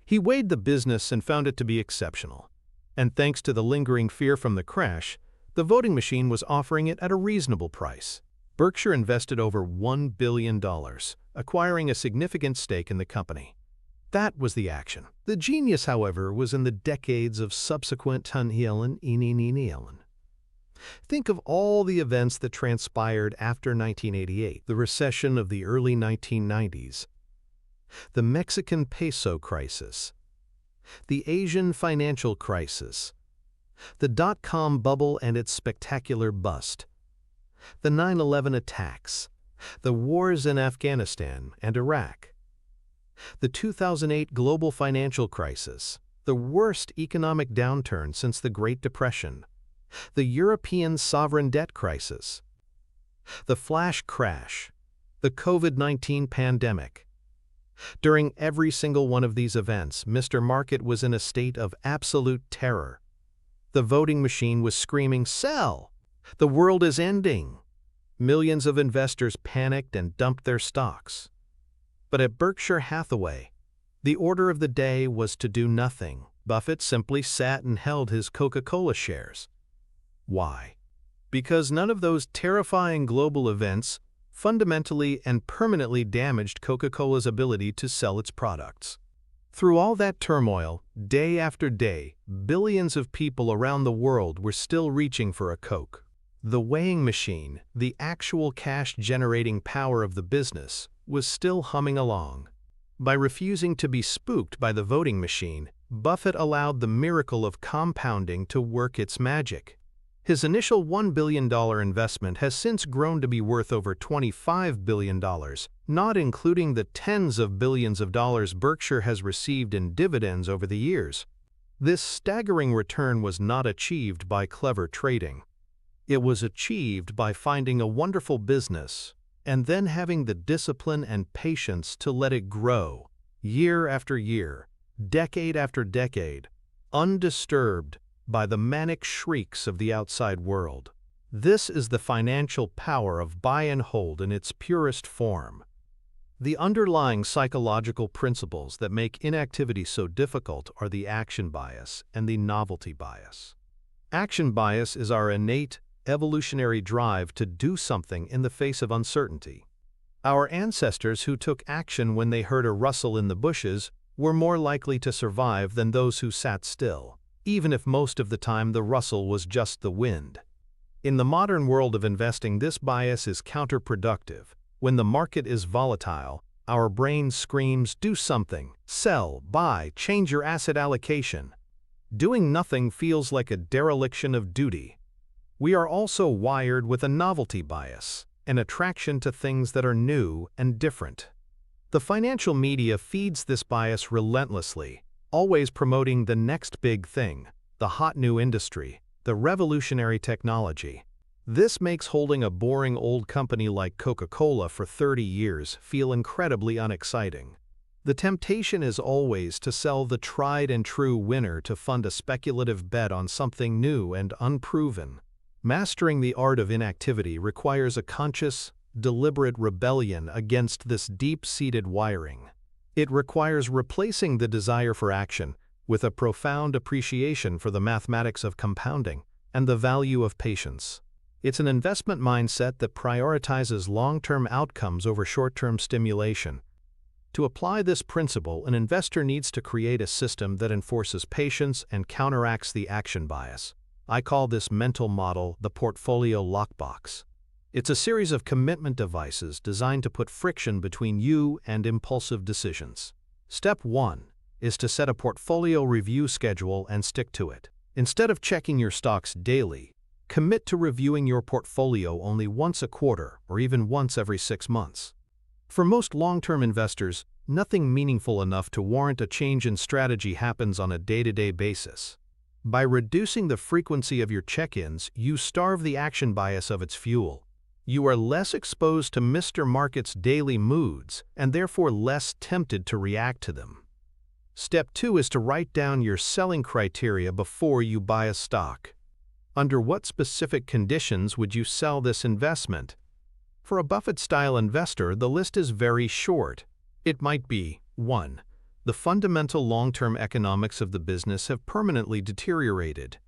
S1: He weighed the business and found it to be exceptional. And thanks to the lingering fear from the crash, the voting machine was offering it at a reasonable price. Berkshire invested over $1 billion, acquiring a significant stake in the company. That was the action. The genius, however, was in the decades of subsequent Tunheelen. Think of all the events that transpired after 1988, the recession of the early 1990s, the Mexican peso crisis, the Asian financial crisis, the dot-com bubble and its spectacular bust, the 9/11 attacks, the wars in Afghanistan and Iraq, the 2008 global financial crisis, the worst economic downturn since the Great Depression, the European sovereign debt crisis, the flash crash, the COVID-19 pandemic. During every single one of these events, Mr. Market was in a state of absolute terror. The voting machine was screaming, "Sell! The world is ending!" Millions of investors panicked and dumped their stocks. But at Berkshire Hathaway, the order of the day was to do nothing. Buffett simply sat and held his Coca-Cola shares. Why? Because none of those terrifying global events fundamentally and permanently damaged Coca-Cola's ability to sell its products. Through all that turmoil, day after day, billions of people around the world were still reaching for a Coke. The weighing machine, the actual cash-generating power of the business, was still humming along. By refusing to be spooked by the voting machine, Buffett allowed the miracle of compounding to work its magic. His initial $1 billion investment has since grown to be worth over $25 billion, not including the tens of billions of dollars Berkshire has received in dividends over the years. This staggering return was not achieved by clever trading. It was achieved by finding a wonderful business and then having the discipline and patience to let it grow, year after year, decade after decade, undisturbed by the manic shrieks of the outside world. This is the financial power of buy and hold in its purest form. The underlying psychological principles that make inactivity so difficult are the action bias and the novelty bias. Action bias is our innate, evolutionary drive to do something in the face of uncertainty. Our ancestors who took action when they heard a rustle in the bushes were more likely to survive than those who sat still, even if most of the time the rustle was just the wind. In the modern world of investing, this bias is counterproductive. When the market is volatile, our brain screams, "Do something, sell, buy, change your asset allocation." Doing nothing feels like a dereliction of duty. We are also wired with a novelty bias, an attraction to things that are new and different. The financial media feeds this bias relentlessly, always promoting the next big thing, the hot new industry, the revolutionary technology. This makes holding a boring old company like Coca-Cola for 30 years feel incredibly unexciting. The temptation is always to sell the tried and true winner to fund a speculative bet on something new and unproven. Mastering the art of inactivity requires a conscious, deliberate rebellion against this deep-seated wiring. It requires replacing the desire for action with a profound appreciation for the mathematics of compounding and the value of patience. It's an investment mindset that prioritizes long-term outcomes over short-term stimulation. To apply this principle, an investor needs to create a system that enforces patience and counteracts the action bias. I call this mental model the portfolio lockbox. It's a series of commitment devices designed to put friction between you and impulsive decisions. Step 1 is to set a portfolio review schedule and stick to it. Instead of checking your stocks daily, commit to reviewing your portfolio only once a quarter or even once every 6 months. For most long-term investors, nothing meaningful enough to warrant a change in strategy happens on a day-to-day basis. By reducing the frequency of your check-ins, you starve the action bias of its fuel. You are less exposed to Mr. Market's daily moods and therefore less tempted to react to them. Step 2 is to write down your selling criteria before you buy a stock. Under what specific conditions would you sell this investment? For a Buffett-style investor, the list is very short. It might be 1. The fundamental long-term economics of the business have permanently deteriorated.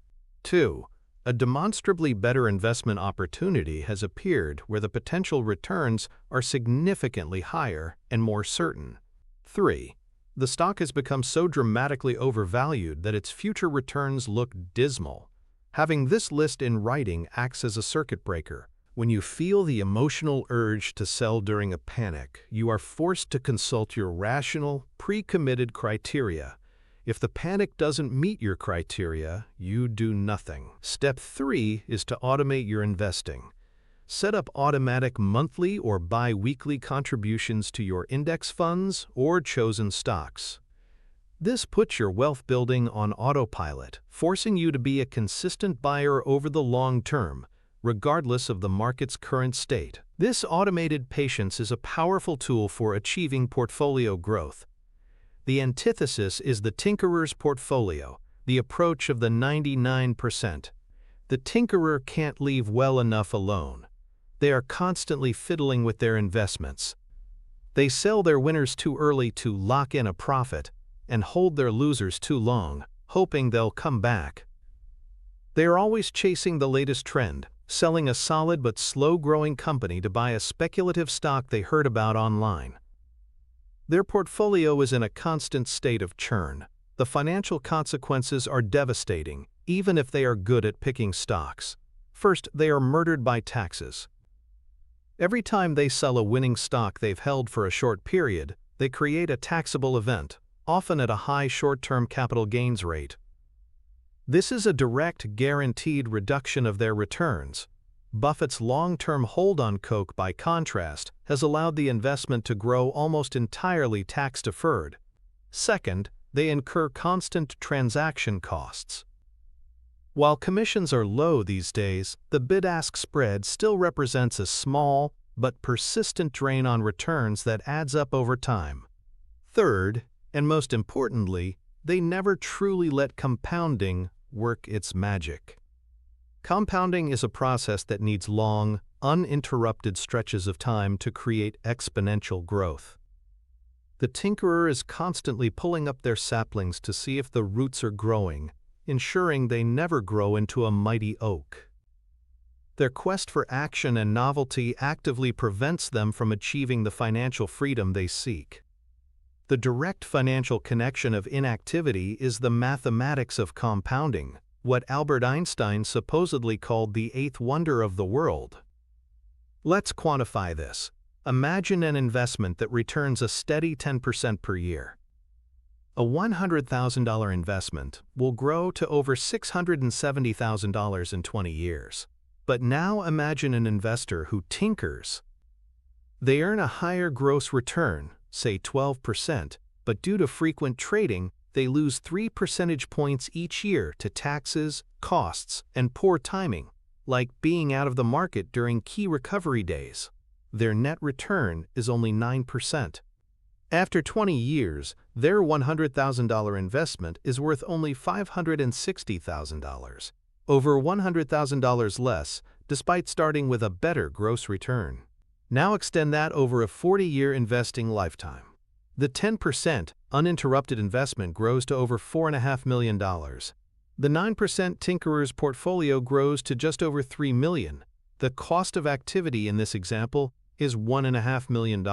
S1: 2. A demonstrably better investment opportunity has appeared where the potential returns are significantly higher and more certain. 3. The stock has become so dramatically overvalued that its future returns look dismal. Having this list in writing acts as a circuit breaker. When you feel the emotional urge to sell during a panic, you are forced to consult your rational, pre-committed criteria. If the panic doesn't meet your criteria, you do nothing. Step 3 is to automate your investing. Set up automatic monthly or bi-weekly contributions to your index funds or chosen stocks. This puts your wealth building on autopilot, forcing you to be a consistent buyer over the long term, regardless of the market's current state. This automated patience is a powerful tool for achieving portfolio growth. The antithesis is the tinkerer's portfolio, the approach of the 99%. The tinkerer can't leave well enough alone. They are constantly fiddling with their investments. They sell their winners too early to lock in a profit and hold their losers too long, hoping they'll come back. They are always chasing the latest trend, selling a solid but slow-growing company to buy a speculative stock they heard about online. Their portfolio is in a constant state of churn. The financial consequences are devastating, even if they are good at picking stocks. First, they are murdered by taxes. Every time they sell a winning stock they've held for a short period, they create a taxable event, often at a high short-term capital gains rate. This is a direct, guaranteed reduction of their returns. Buffett's long-term hold on Coke, by contrast, has allowed the investment to grow almost entirely tax-deferred. Second, they incur constant transaction costs. While commissions are low these days, the bid-ask spread still represents a small but persistent drain on returns that adds up over time. Third, and most importantly, they never truly let compounding work its magic. Compounding is a process that needs long, uninterrupted stretches of time to create exponential growth. The tinkerer is constantly pulling up their saplings to see if the roots are growing, ensuring they never grow into a mighty oak. Their quest for action and novelty actively prevents them from achieving the financial freedom they seek. The direct financial connection of inactivity is the mathematics of compounding. what Albert Einstein supposedly called the eighth wonder of the world. Let's quantify this. Imagine an investment that returns a steady 10% per year. A $100,000 investment will grow to over $670,000 in 20 years. But now imagine an investor who tinkers. They earn a higher gross return, say 12%, but due to frequent trading, they lose 3 percentage points each year to taxes, costs, and poor timing, like being out of the market during key recovery days. Their net return is only 9%. After 20 years, their $100,000 investment is worth only $560,000, over $100,000 less, despite starting with a better gross return. Now extend that over a 40-year investing lifetime. The 10% uninterrupted investment grows to over $4.5 million. The 9% tinkerer's portfolio grows to just over $3 million. The cost of activity in this example is $1.5 million.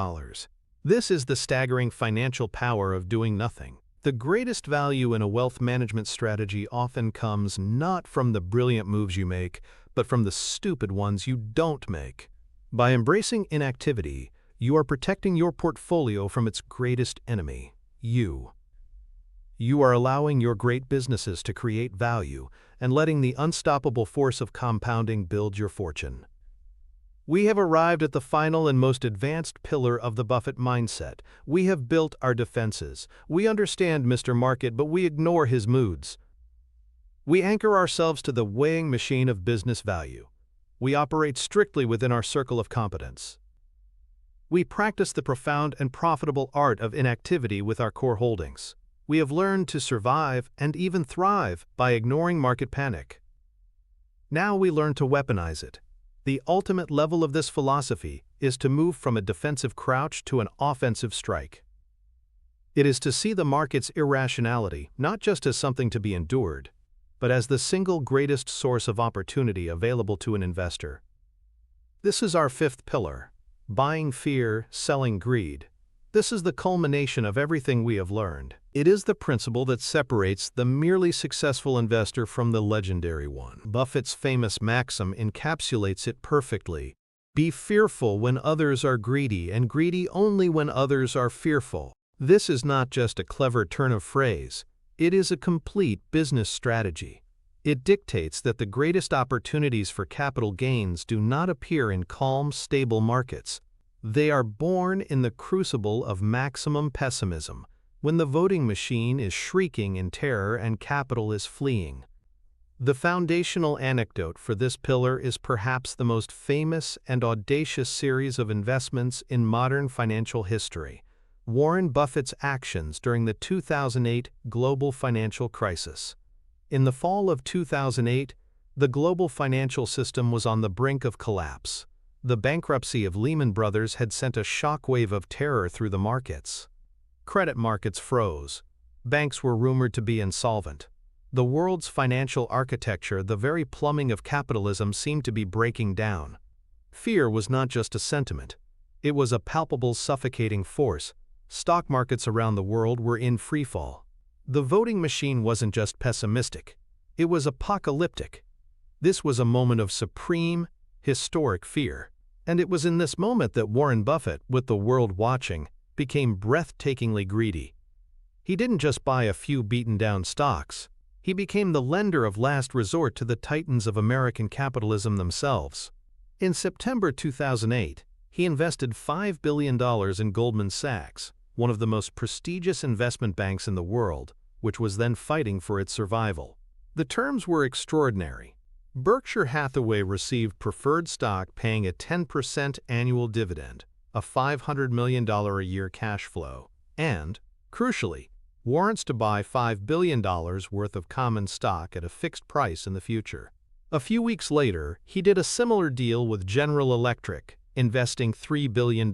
S1: This is the staggering financial power of doing nothing. The greatest value in a wealth management strategy often comes not from the brilliant moves you make, but from the stupid ones you don't make. By embracing inactivity, you are protecting your portfolio from its greatest enemy, you. You are allowing your great businesses to create value and letting the unstoppable force of compounding build your fortune. We have arrived at the final and most advanced pillar of the Buffett mindset. We have built our defenses. We understand Mr. Market, but we ignore his moods. We anchor ourselves to the weighing machine of business value. We operate strictly within our circle of competence. We practice the profound and profitable art of inactivity with our core holdings. We have learned to survive and even thrive by ignoring market panic. Now we learn to weaponize it. The ultimate level of this philosophy is to move from a defensive crouch to an offensive strike. It is to see the market's irrationality not just as something to be endured, but as the single greatest source of opportunity available to an investor. This is our fifth pillar: buying fear, selling greed. This is the culmination of everything we have learned. It is the principle that separates the merely successful investor from the legendary one. Buffett's famous maxim encapsulates it perfectly. Be fearful when others are greedy, and greedy only when others are fearful. This is not just a clever turn of phrase. It is a complete business strategy. It dictates that the greatest opportunities for capital gains do not appear in calm, stable markets. They are born in the crucible of maximum pessimism, when the voting machine is shrieking in terror and capital is fleeing. The foundational anecdote for this pillar is perhaps the most famous and audacious series of investments in modern financial history: Warren Buffett's actions during the 2008 global financial crisis. In the fall of 2008, the global financial system was on the brink of collapse. The bankruptcy of Lehman Brothers had sent a shockwave of terror through the markets. Credit markets froze. Banks were rumored to be insolvent. The world's financial architecture, the very plumbing of capitalism, seemed to be breaking down. Fear was not just a sentiment. It was a palpable, suffocating force. Stock markets around the world were in freefall. The voting machine wasn't just pessimistic. It was apocalyptic. This was a moment of supreme, historic fear. And it was in this moment that Warren Buffett, with the world watching, became breathtakingly greedy. He didn't just buy a few beaten-down stocks. He became the lender of last resort to the titans of American capitalism themselves. In September 2008, he invested $5 billion in Goldman Sachs, one of the most prestigious investment banks in the world, which was then fighting for its survival. The terms were extraordinary. Berkshire Hathaway received preferred stock paying a 10% annual dividend, a $500 million a year cash flow, and, crucially, warrants to buy $5 billion worth of common stock at a fixed price in the future. A few weeks later, he did a similar deal with General Electric, investing $3 billion.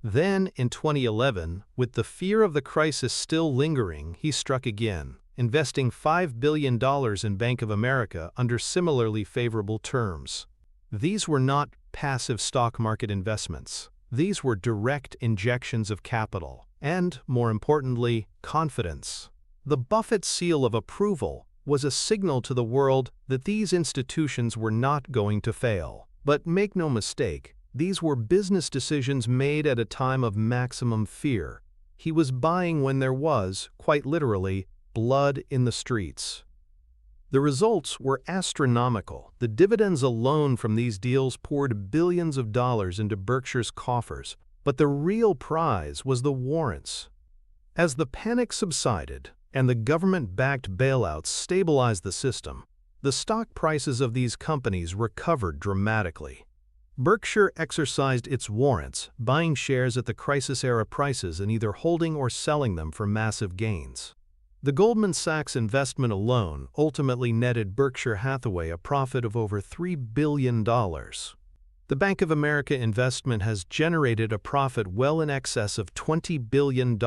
S1: Then, in 2011, with the fear of the crisis still lingering, he struck again, investing $5 billion in Bank of America under similarly favorable terms. These were not passive stock market investments. These were direct injections of capital and, more importantly, confidence. The Buffett seal of approval, was a signal to the world that these institutions were not going to fail. But make no mistake, these were business decisions made at a time of maximum fear. He was buying when there was, quite literally, blood in the streets. The results were astronomical. The dividends alone from these deals poured billions of dollars into Berkshire's coffers. But the real prize was the warrants. As the panic subsided and the government-backed bailouts stabilized the system, the stock prices of these companies recovered dramatically. Berkshire exercised its warrants, buying shares at the crisis-era prices and either holding or selling them for massive gains. The Goldman Sachs investment alone ultimately netted Berkshire Hathaway a profit of over $3 billion. The Bank of America investment has generated a profit well in excess of $20 billion.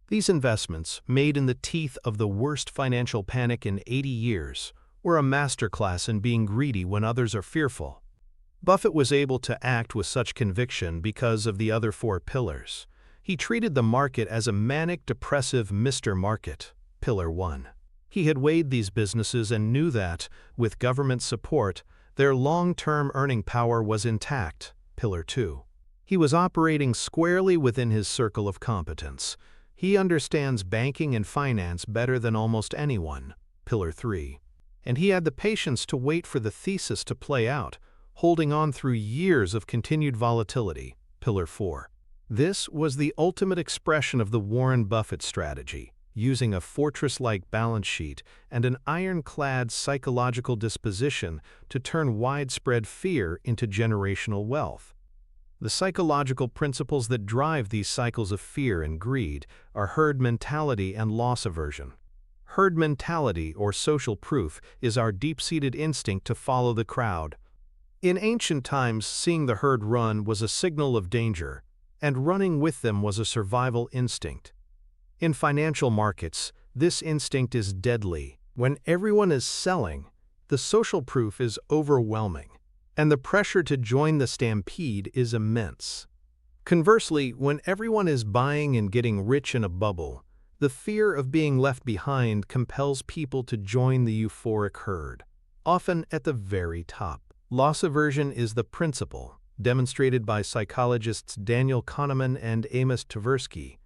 S1: These investments, made in the teeth of the worst financial panic in 80 years, were a masterclass in being greedy when others are fearful. Buffett was able to act with such conviction because of the other four pillars. He treated the market as a manic, depressive Mr. Market, Pillar 1. He had weighed these businesses and knew that, with government support, their long-term earning power was intact, Pillar 2. He was operating squarely within his circle of competence. He understands banking and finance better than almost anyone, Pillar 3. And he had the patience to wait for the thesis to play out, holding on through years of continued volatility, Pillar 4. This was the ultimate expression of the Warren Buffett strategy, using a fortress-like balance sheet and an ironclad psychological disposition to turn widespread fear into generational wealth. The psychological principles that drive these cycles of fear and greed are herd mentality and loss aversion. Herd mentality, or social proof, is our deep-seated instinct to follow the crowd. In ancient times, seeing the herd run was a signal of danger, and running with them was a survival instinct. In financial markets, this instinct is deadly. When everyone is selling, the social proof is overwhelming, and the pressure to join the stampede is immense. Conversely, when everyone is buying and getting rich in a bubble, the fear of being left behind compels people to join the euphoric herd, often at the very top. Loss aversion is the principle, demonstrated by psychologists Daniel Kahneman and Amos Tversky,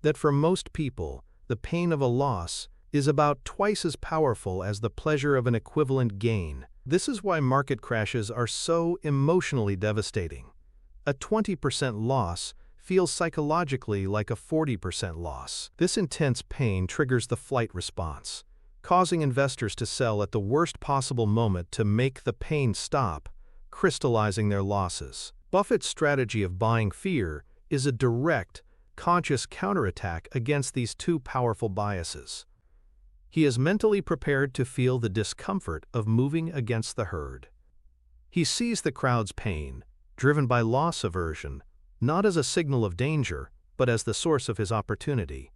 S1: that for most people, the pain of a loss is about twice as powerful as the pleasure of an equivalent gain. This is why market crashes are so emotionally devastating. A 20% loss feels psychologically like a 40% loss. This intense pain triggers the flight response, causing investors to sell at the worst possible moment to make the pain stop, crystallizing their losses. Buffett's strategy of buying fear is a direct, conscious counterattack against these two powerful biases. He is mentally prepared to feel the discomfort of moving against the herd. He sees the crowd's pain, driven by loss aversion, not as a signal of danger, but as the source of his opportunity.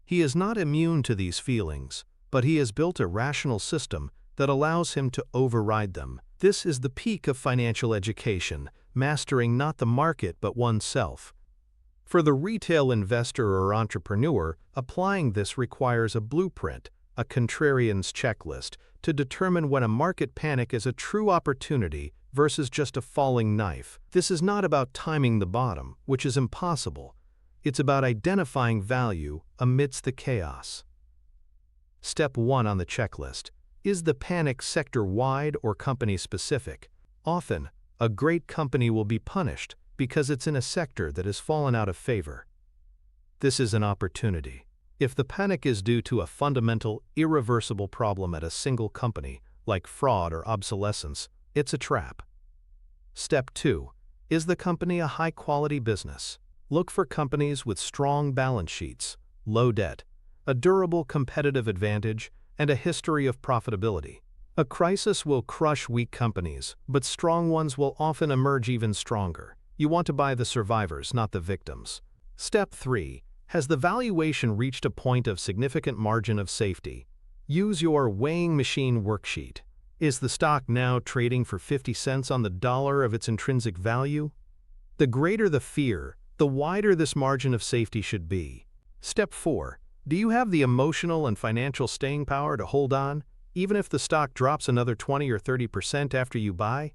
S1: He is not immune to these feelings, but he has built a rational system that allows him to override them. This is the peak of financial education, mastering not the market but oneself. For the retail investor or entrepreneur, applying this requires a blueprint, a contrarian's checklist, to determine when a market panic is a true opportunity versus just a falling knife. This is not about timing the bottom, which is impossible. It's about identifying value amidst the chaos. Step 1 on the checklist. Is the panic sector-wide or company-specific? Often, a great company will be punished because it's in a sector that has fallen out of favor. This is an opportunity. If the panic is due to a fundamental, irreversible problem at a single company, like fraud or obsolescence, it's a trap. Step 2. Is the company a high-quality business? Look for companies with strong balance sheets, low debt, a durable competitive advantage, and a history of profitability. A crisis will crush weak companies, but strong ones will often emerge even stronger. You want to buy the survivors, not the victims. Step 3. Has the valuation reached a point of significant margin of safety? Use your weighing machine worksheet. Is the stock now trading for 50 cents on the dollar of its intrinsic value? The greater the fear, the wider this margin of safety should be. Step 4. Do you have the emotional and financial staying power to hold on, even if the stock drops another 20 or 30% after you buy?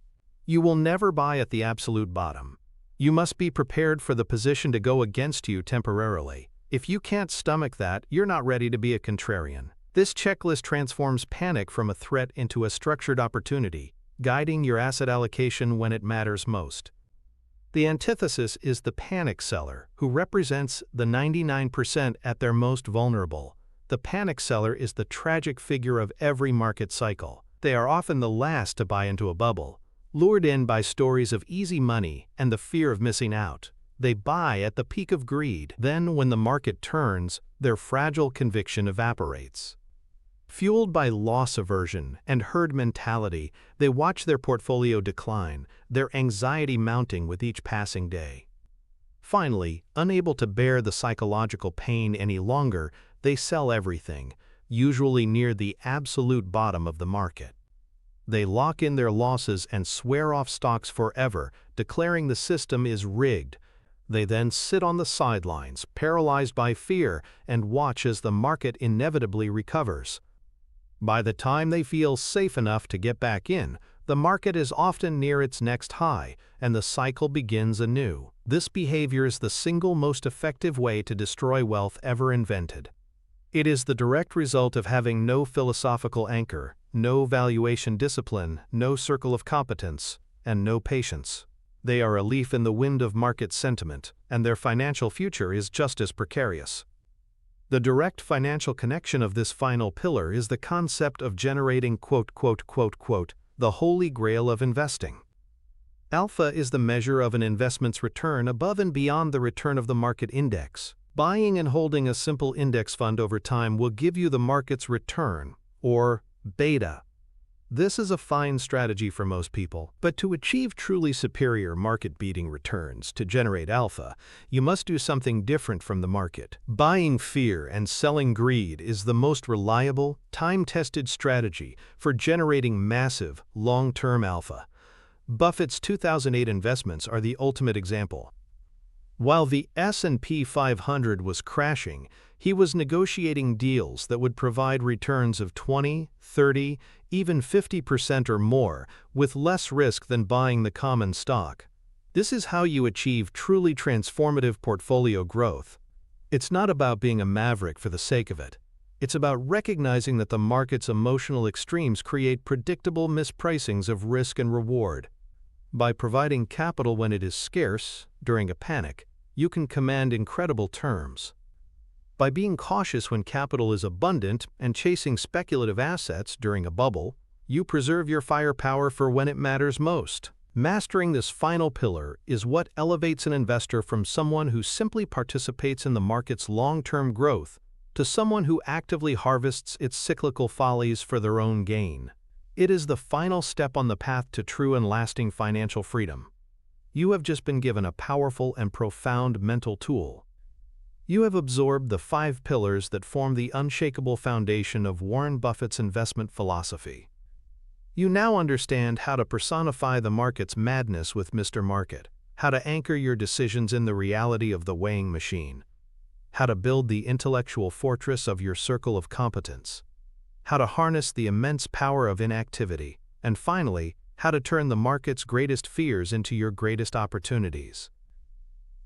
S1: You will never buy at the absolute bottom. You must be prepared for the position to go against you temporarily. If you can't stomach that, you're not ready to be a contrarian. This checklist transforms panic from a threat into a structured opportunity, guiding your asset allocation when it matters most. The antithesis is the panic seller, who represents the 99% at their most vulnerable. The panic seller is the tragic figure of every market cycle. They are often the last to buy into a bubble, lured in by stories of easy money and the fear of missing out. They buy at the peak of greed. Then, when the market turns, their fragile conviction evaporates. Fueled by loss aversion and herd mentality, they watch their portfolio decline, their anxiety mounting with each passing day. Finally, unable to bear the psychological pain any longer, they sell everything, usually near the absolute bottom of the market. They lock in their losses and swear off stocks forever, declaring the system is rigged. They then sit on the sidelines, paralyzed by fear, and watch as the market inevitably recovers. By the time they feel safe enough to get back in, the market is often near its next high, and the cycle begins anew. This behavior is the single most effective way to destroy wealth ever invented. It is the direct result of having no philosophical anchor, no valuation discipline, no circle of competence, and no patience. They are a leaf in the wind of market sentiment, and their financial future is just as precarious. The direct financial connection of this final pillar is the concept of generating the holy grail of investing. Alpha is the measure of an investment's return above and beyond the return of the market index. Buying and holding a simple index fund over time will give you the market's return, or beta. This is a fine strategy for most people, but to achieve truly superior market-beating returns, to generate alpha, you must do something different from the market. Buying fear and selling greed is the most reliable, time-tested strategy for generating massive, long-term alpha. Buffett's 2008 investments are the ultimate example. While the S&P 500 was crashing, he was negotiating deals that would provide returns of 20, 30, even 50% or more, with less risk than buying the common stock. This is how you achieve truly transformative portfolio growth. It's not about being a maverick for the sake of it. It's about recognizing that the market's emotional extremes create predictable mispricings of risk and reward. By providing capital when it is scarce, during a panic, you can command incredible terms. By being cautious when capital is abundant and chasing speculative assets during a bubble, you preserve your firepower for when it matters most. Mastering this final pillar is what elevates an investor from someone who simply participates in the market's long-term growth to someone who actively harvests its cyclical follies for their own gain. It is the final step on the path to true and lasting financial freedom. You have just been given a powerful and profound mental tool. You have absorbed the 5 pillars that form the unshakable foundation of Warren Buffett's investment philosophy. You now understand how to personify the market's madness with Mr. Market, how to anchor your decisions in the reality of the weighing machine, how to build the intellectual fortress of your circle of competence, how to harness the immense power of inactivity, and finally, how to turn the market's greatest fears into your greatest opportunities.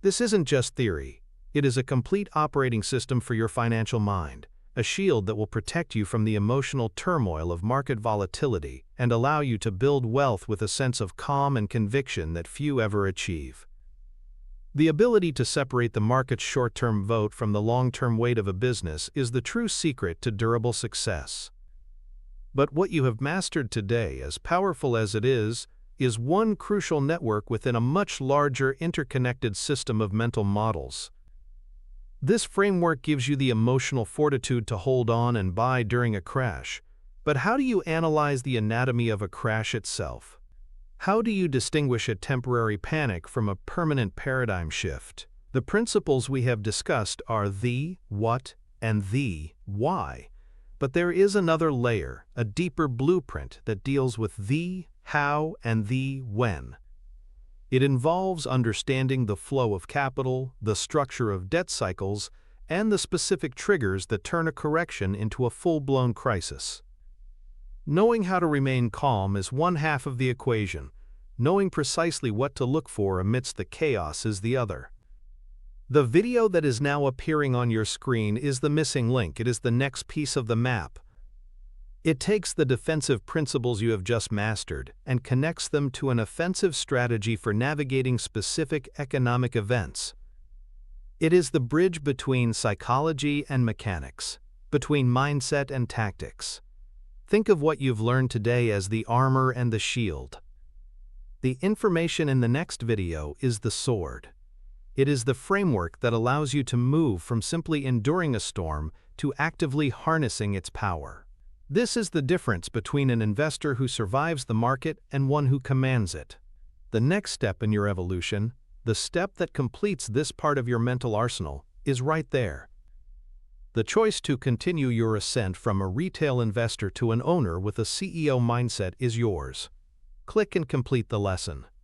S1: This isn't just theory. It is a complete operating system for your financial mind, a shield that will protect you from the emotional turmoil of market volatility and allow you to build wealth with a sense of calm and conviction that few ever achieve. The ability to separate the market's short-term vote from the long-term weight of a business is the true secret to durable success. But what you have mastered today, as powerful as it is one crucial network within a much larger interconnected system of mental models. This framework gives you the emotional fortitude to hold on and buy during a crash. But how do you analyze the anatomy of a crash itself? How do you distinguish a temporary panic from a permanent paradigm shift? The principles we have discussed are the what and the why. But there is another layer, a deeper blueprint that deals with the how and the when. It involves understanding the flow of capital, the structure of debt cycles, and the specific triggers that turn a correction into a full-blown crisis. Knowing how to remain calm is one half of the equation. Knowing precisely what to look for amidst the chaos is the other. The video that is now appearing on your screen is the missing link. It is the next piece of the map. It takes the defensive principles you have just mastered and connects them to an offensive strategy for navigating specific economic events. It is the bridge between psychology and mechanics, between mindset and tactics. Think of what you've learned today as the armor and the shield. The information in the next video is the sword. It is the framework that allows you to move from simply enduring a storm to actively harnessing its power. This is the difference between an investor who survives the market and one who commands it. The next step in your evolution, the step that completes this part of your mental arsenal, is right there. The choice to continue your ascent from a retail investor to an owner with a CEO mindset is yours. Click and complete the lesson.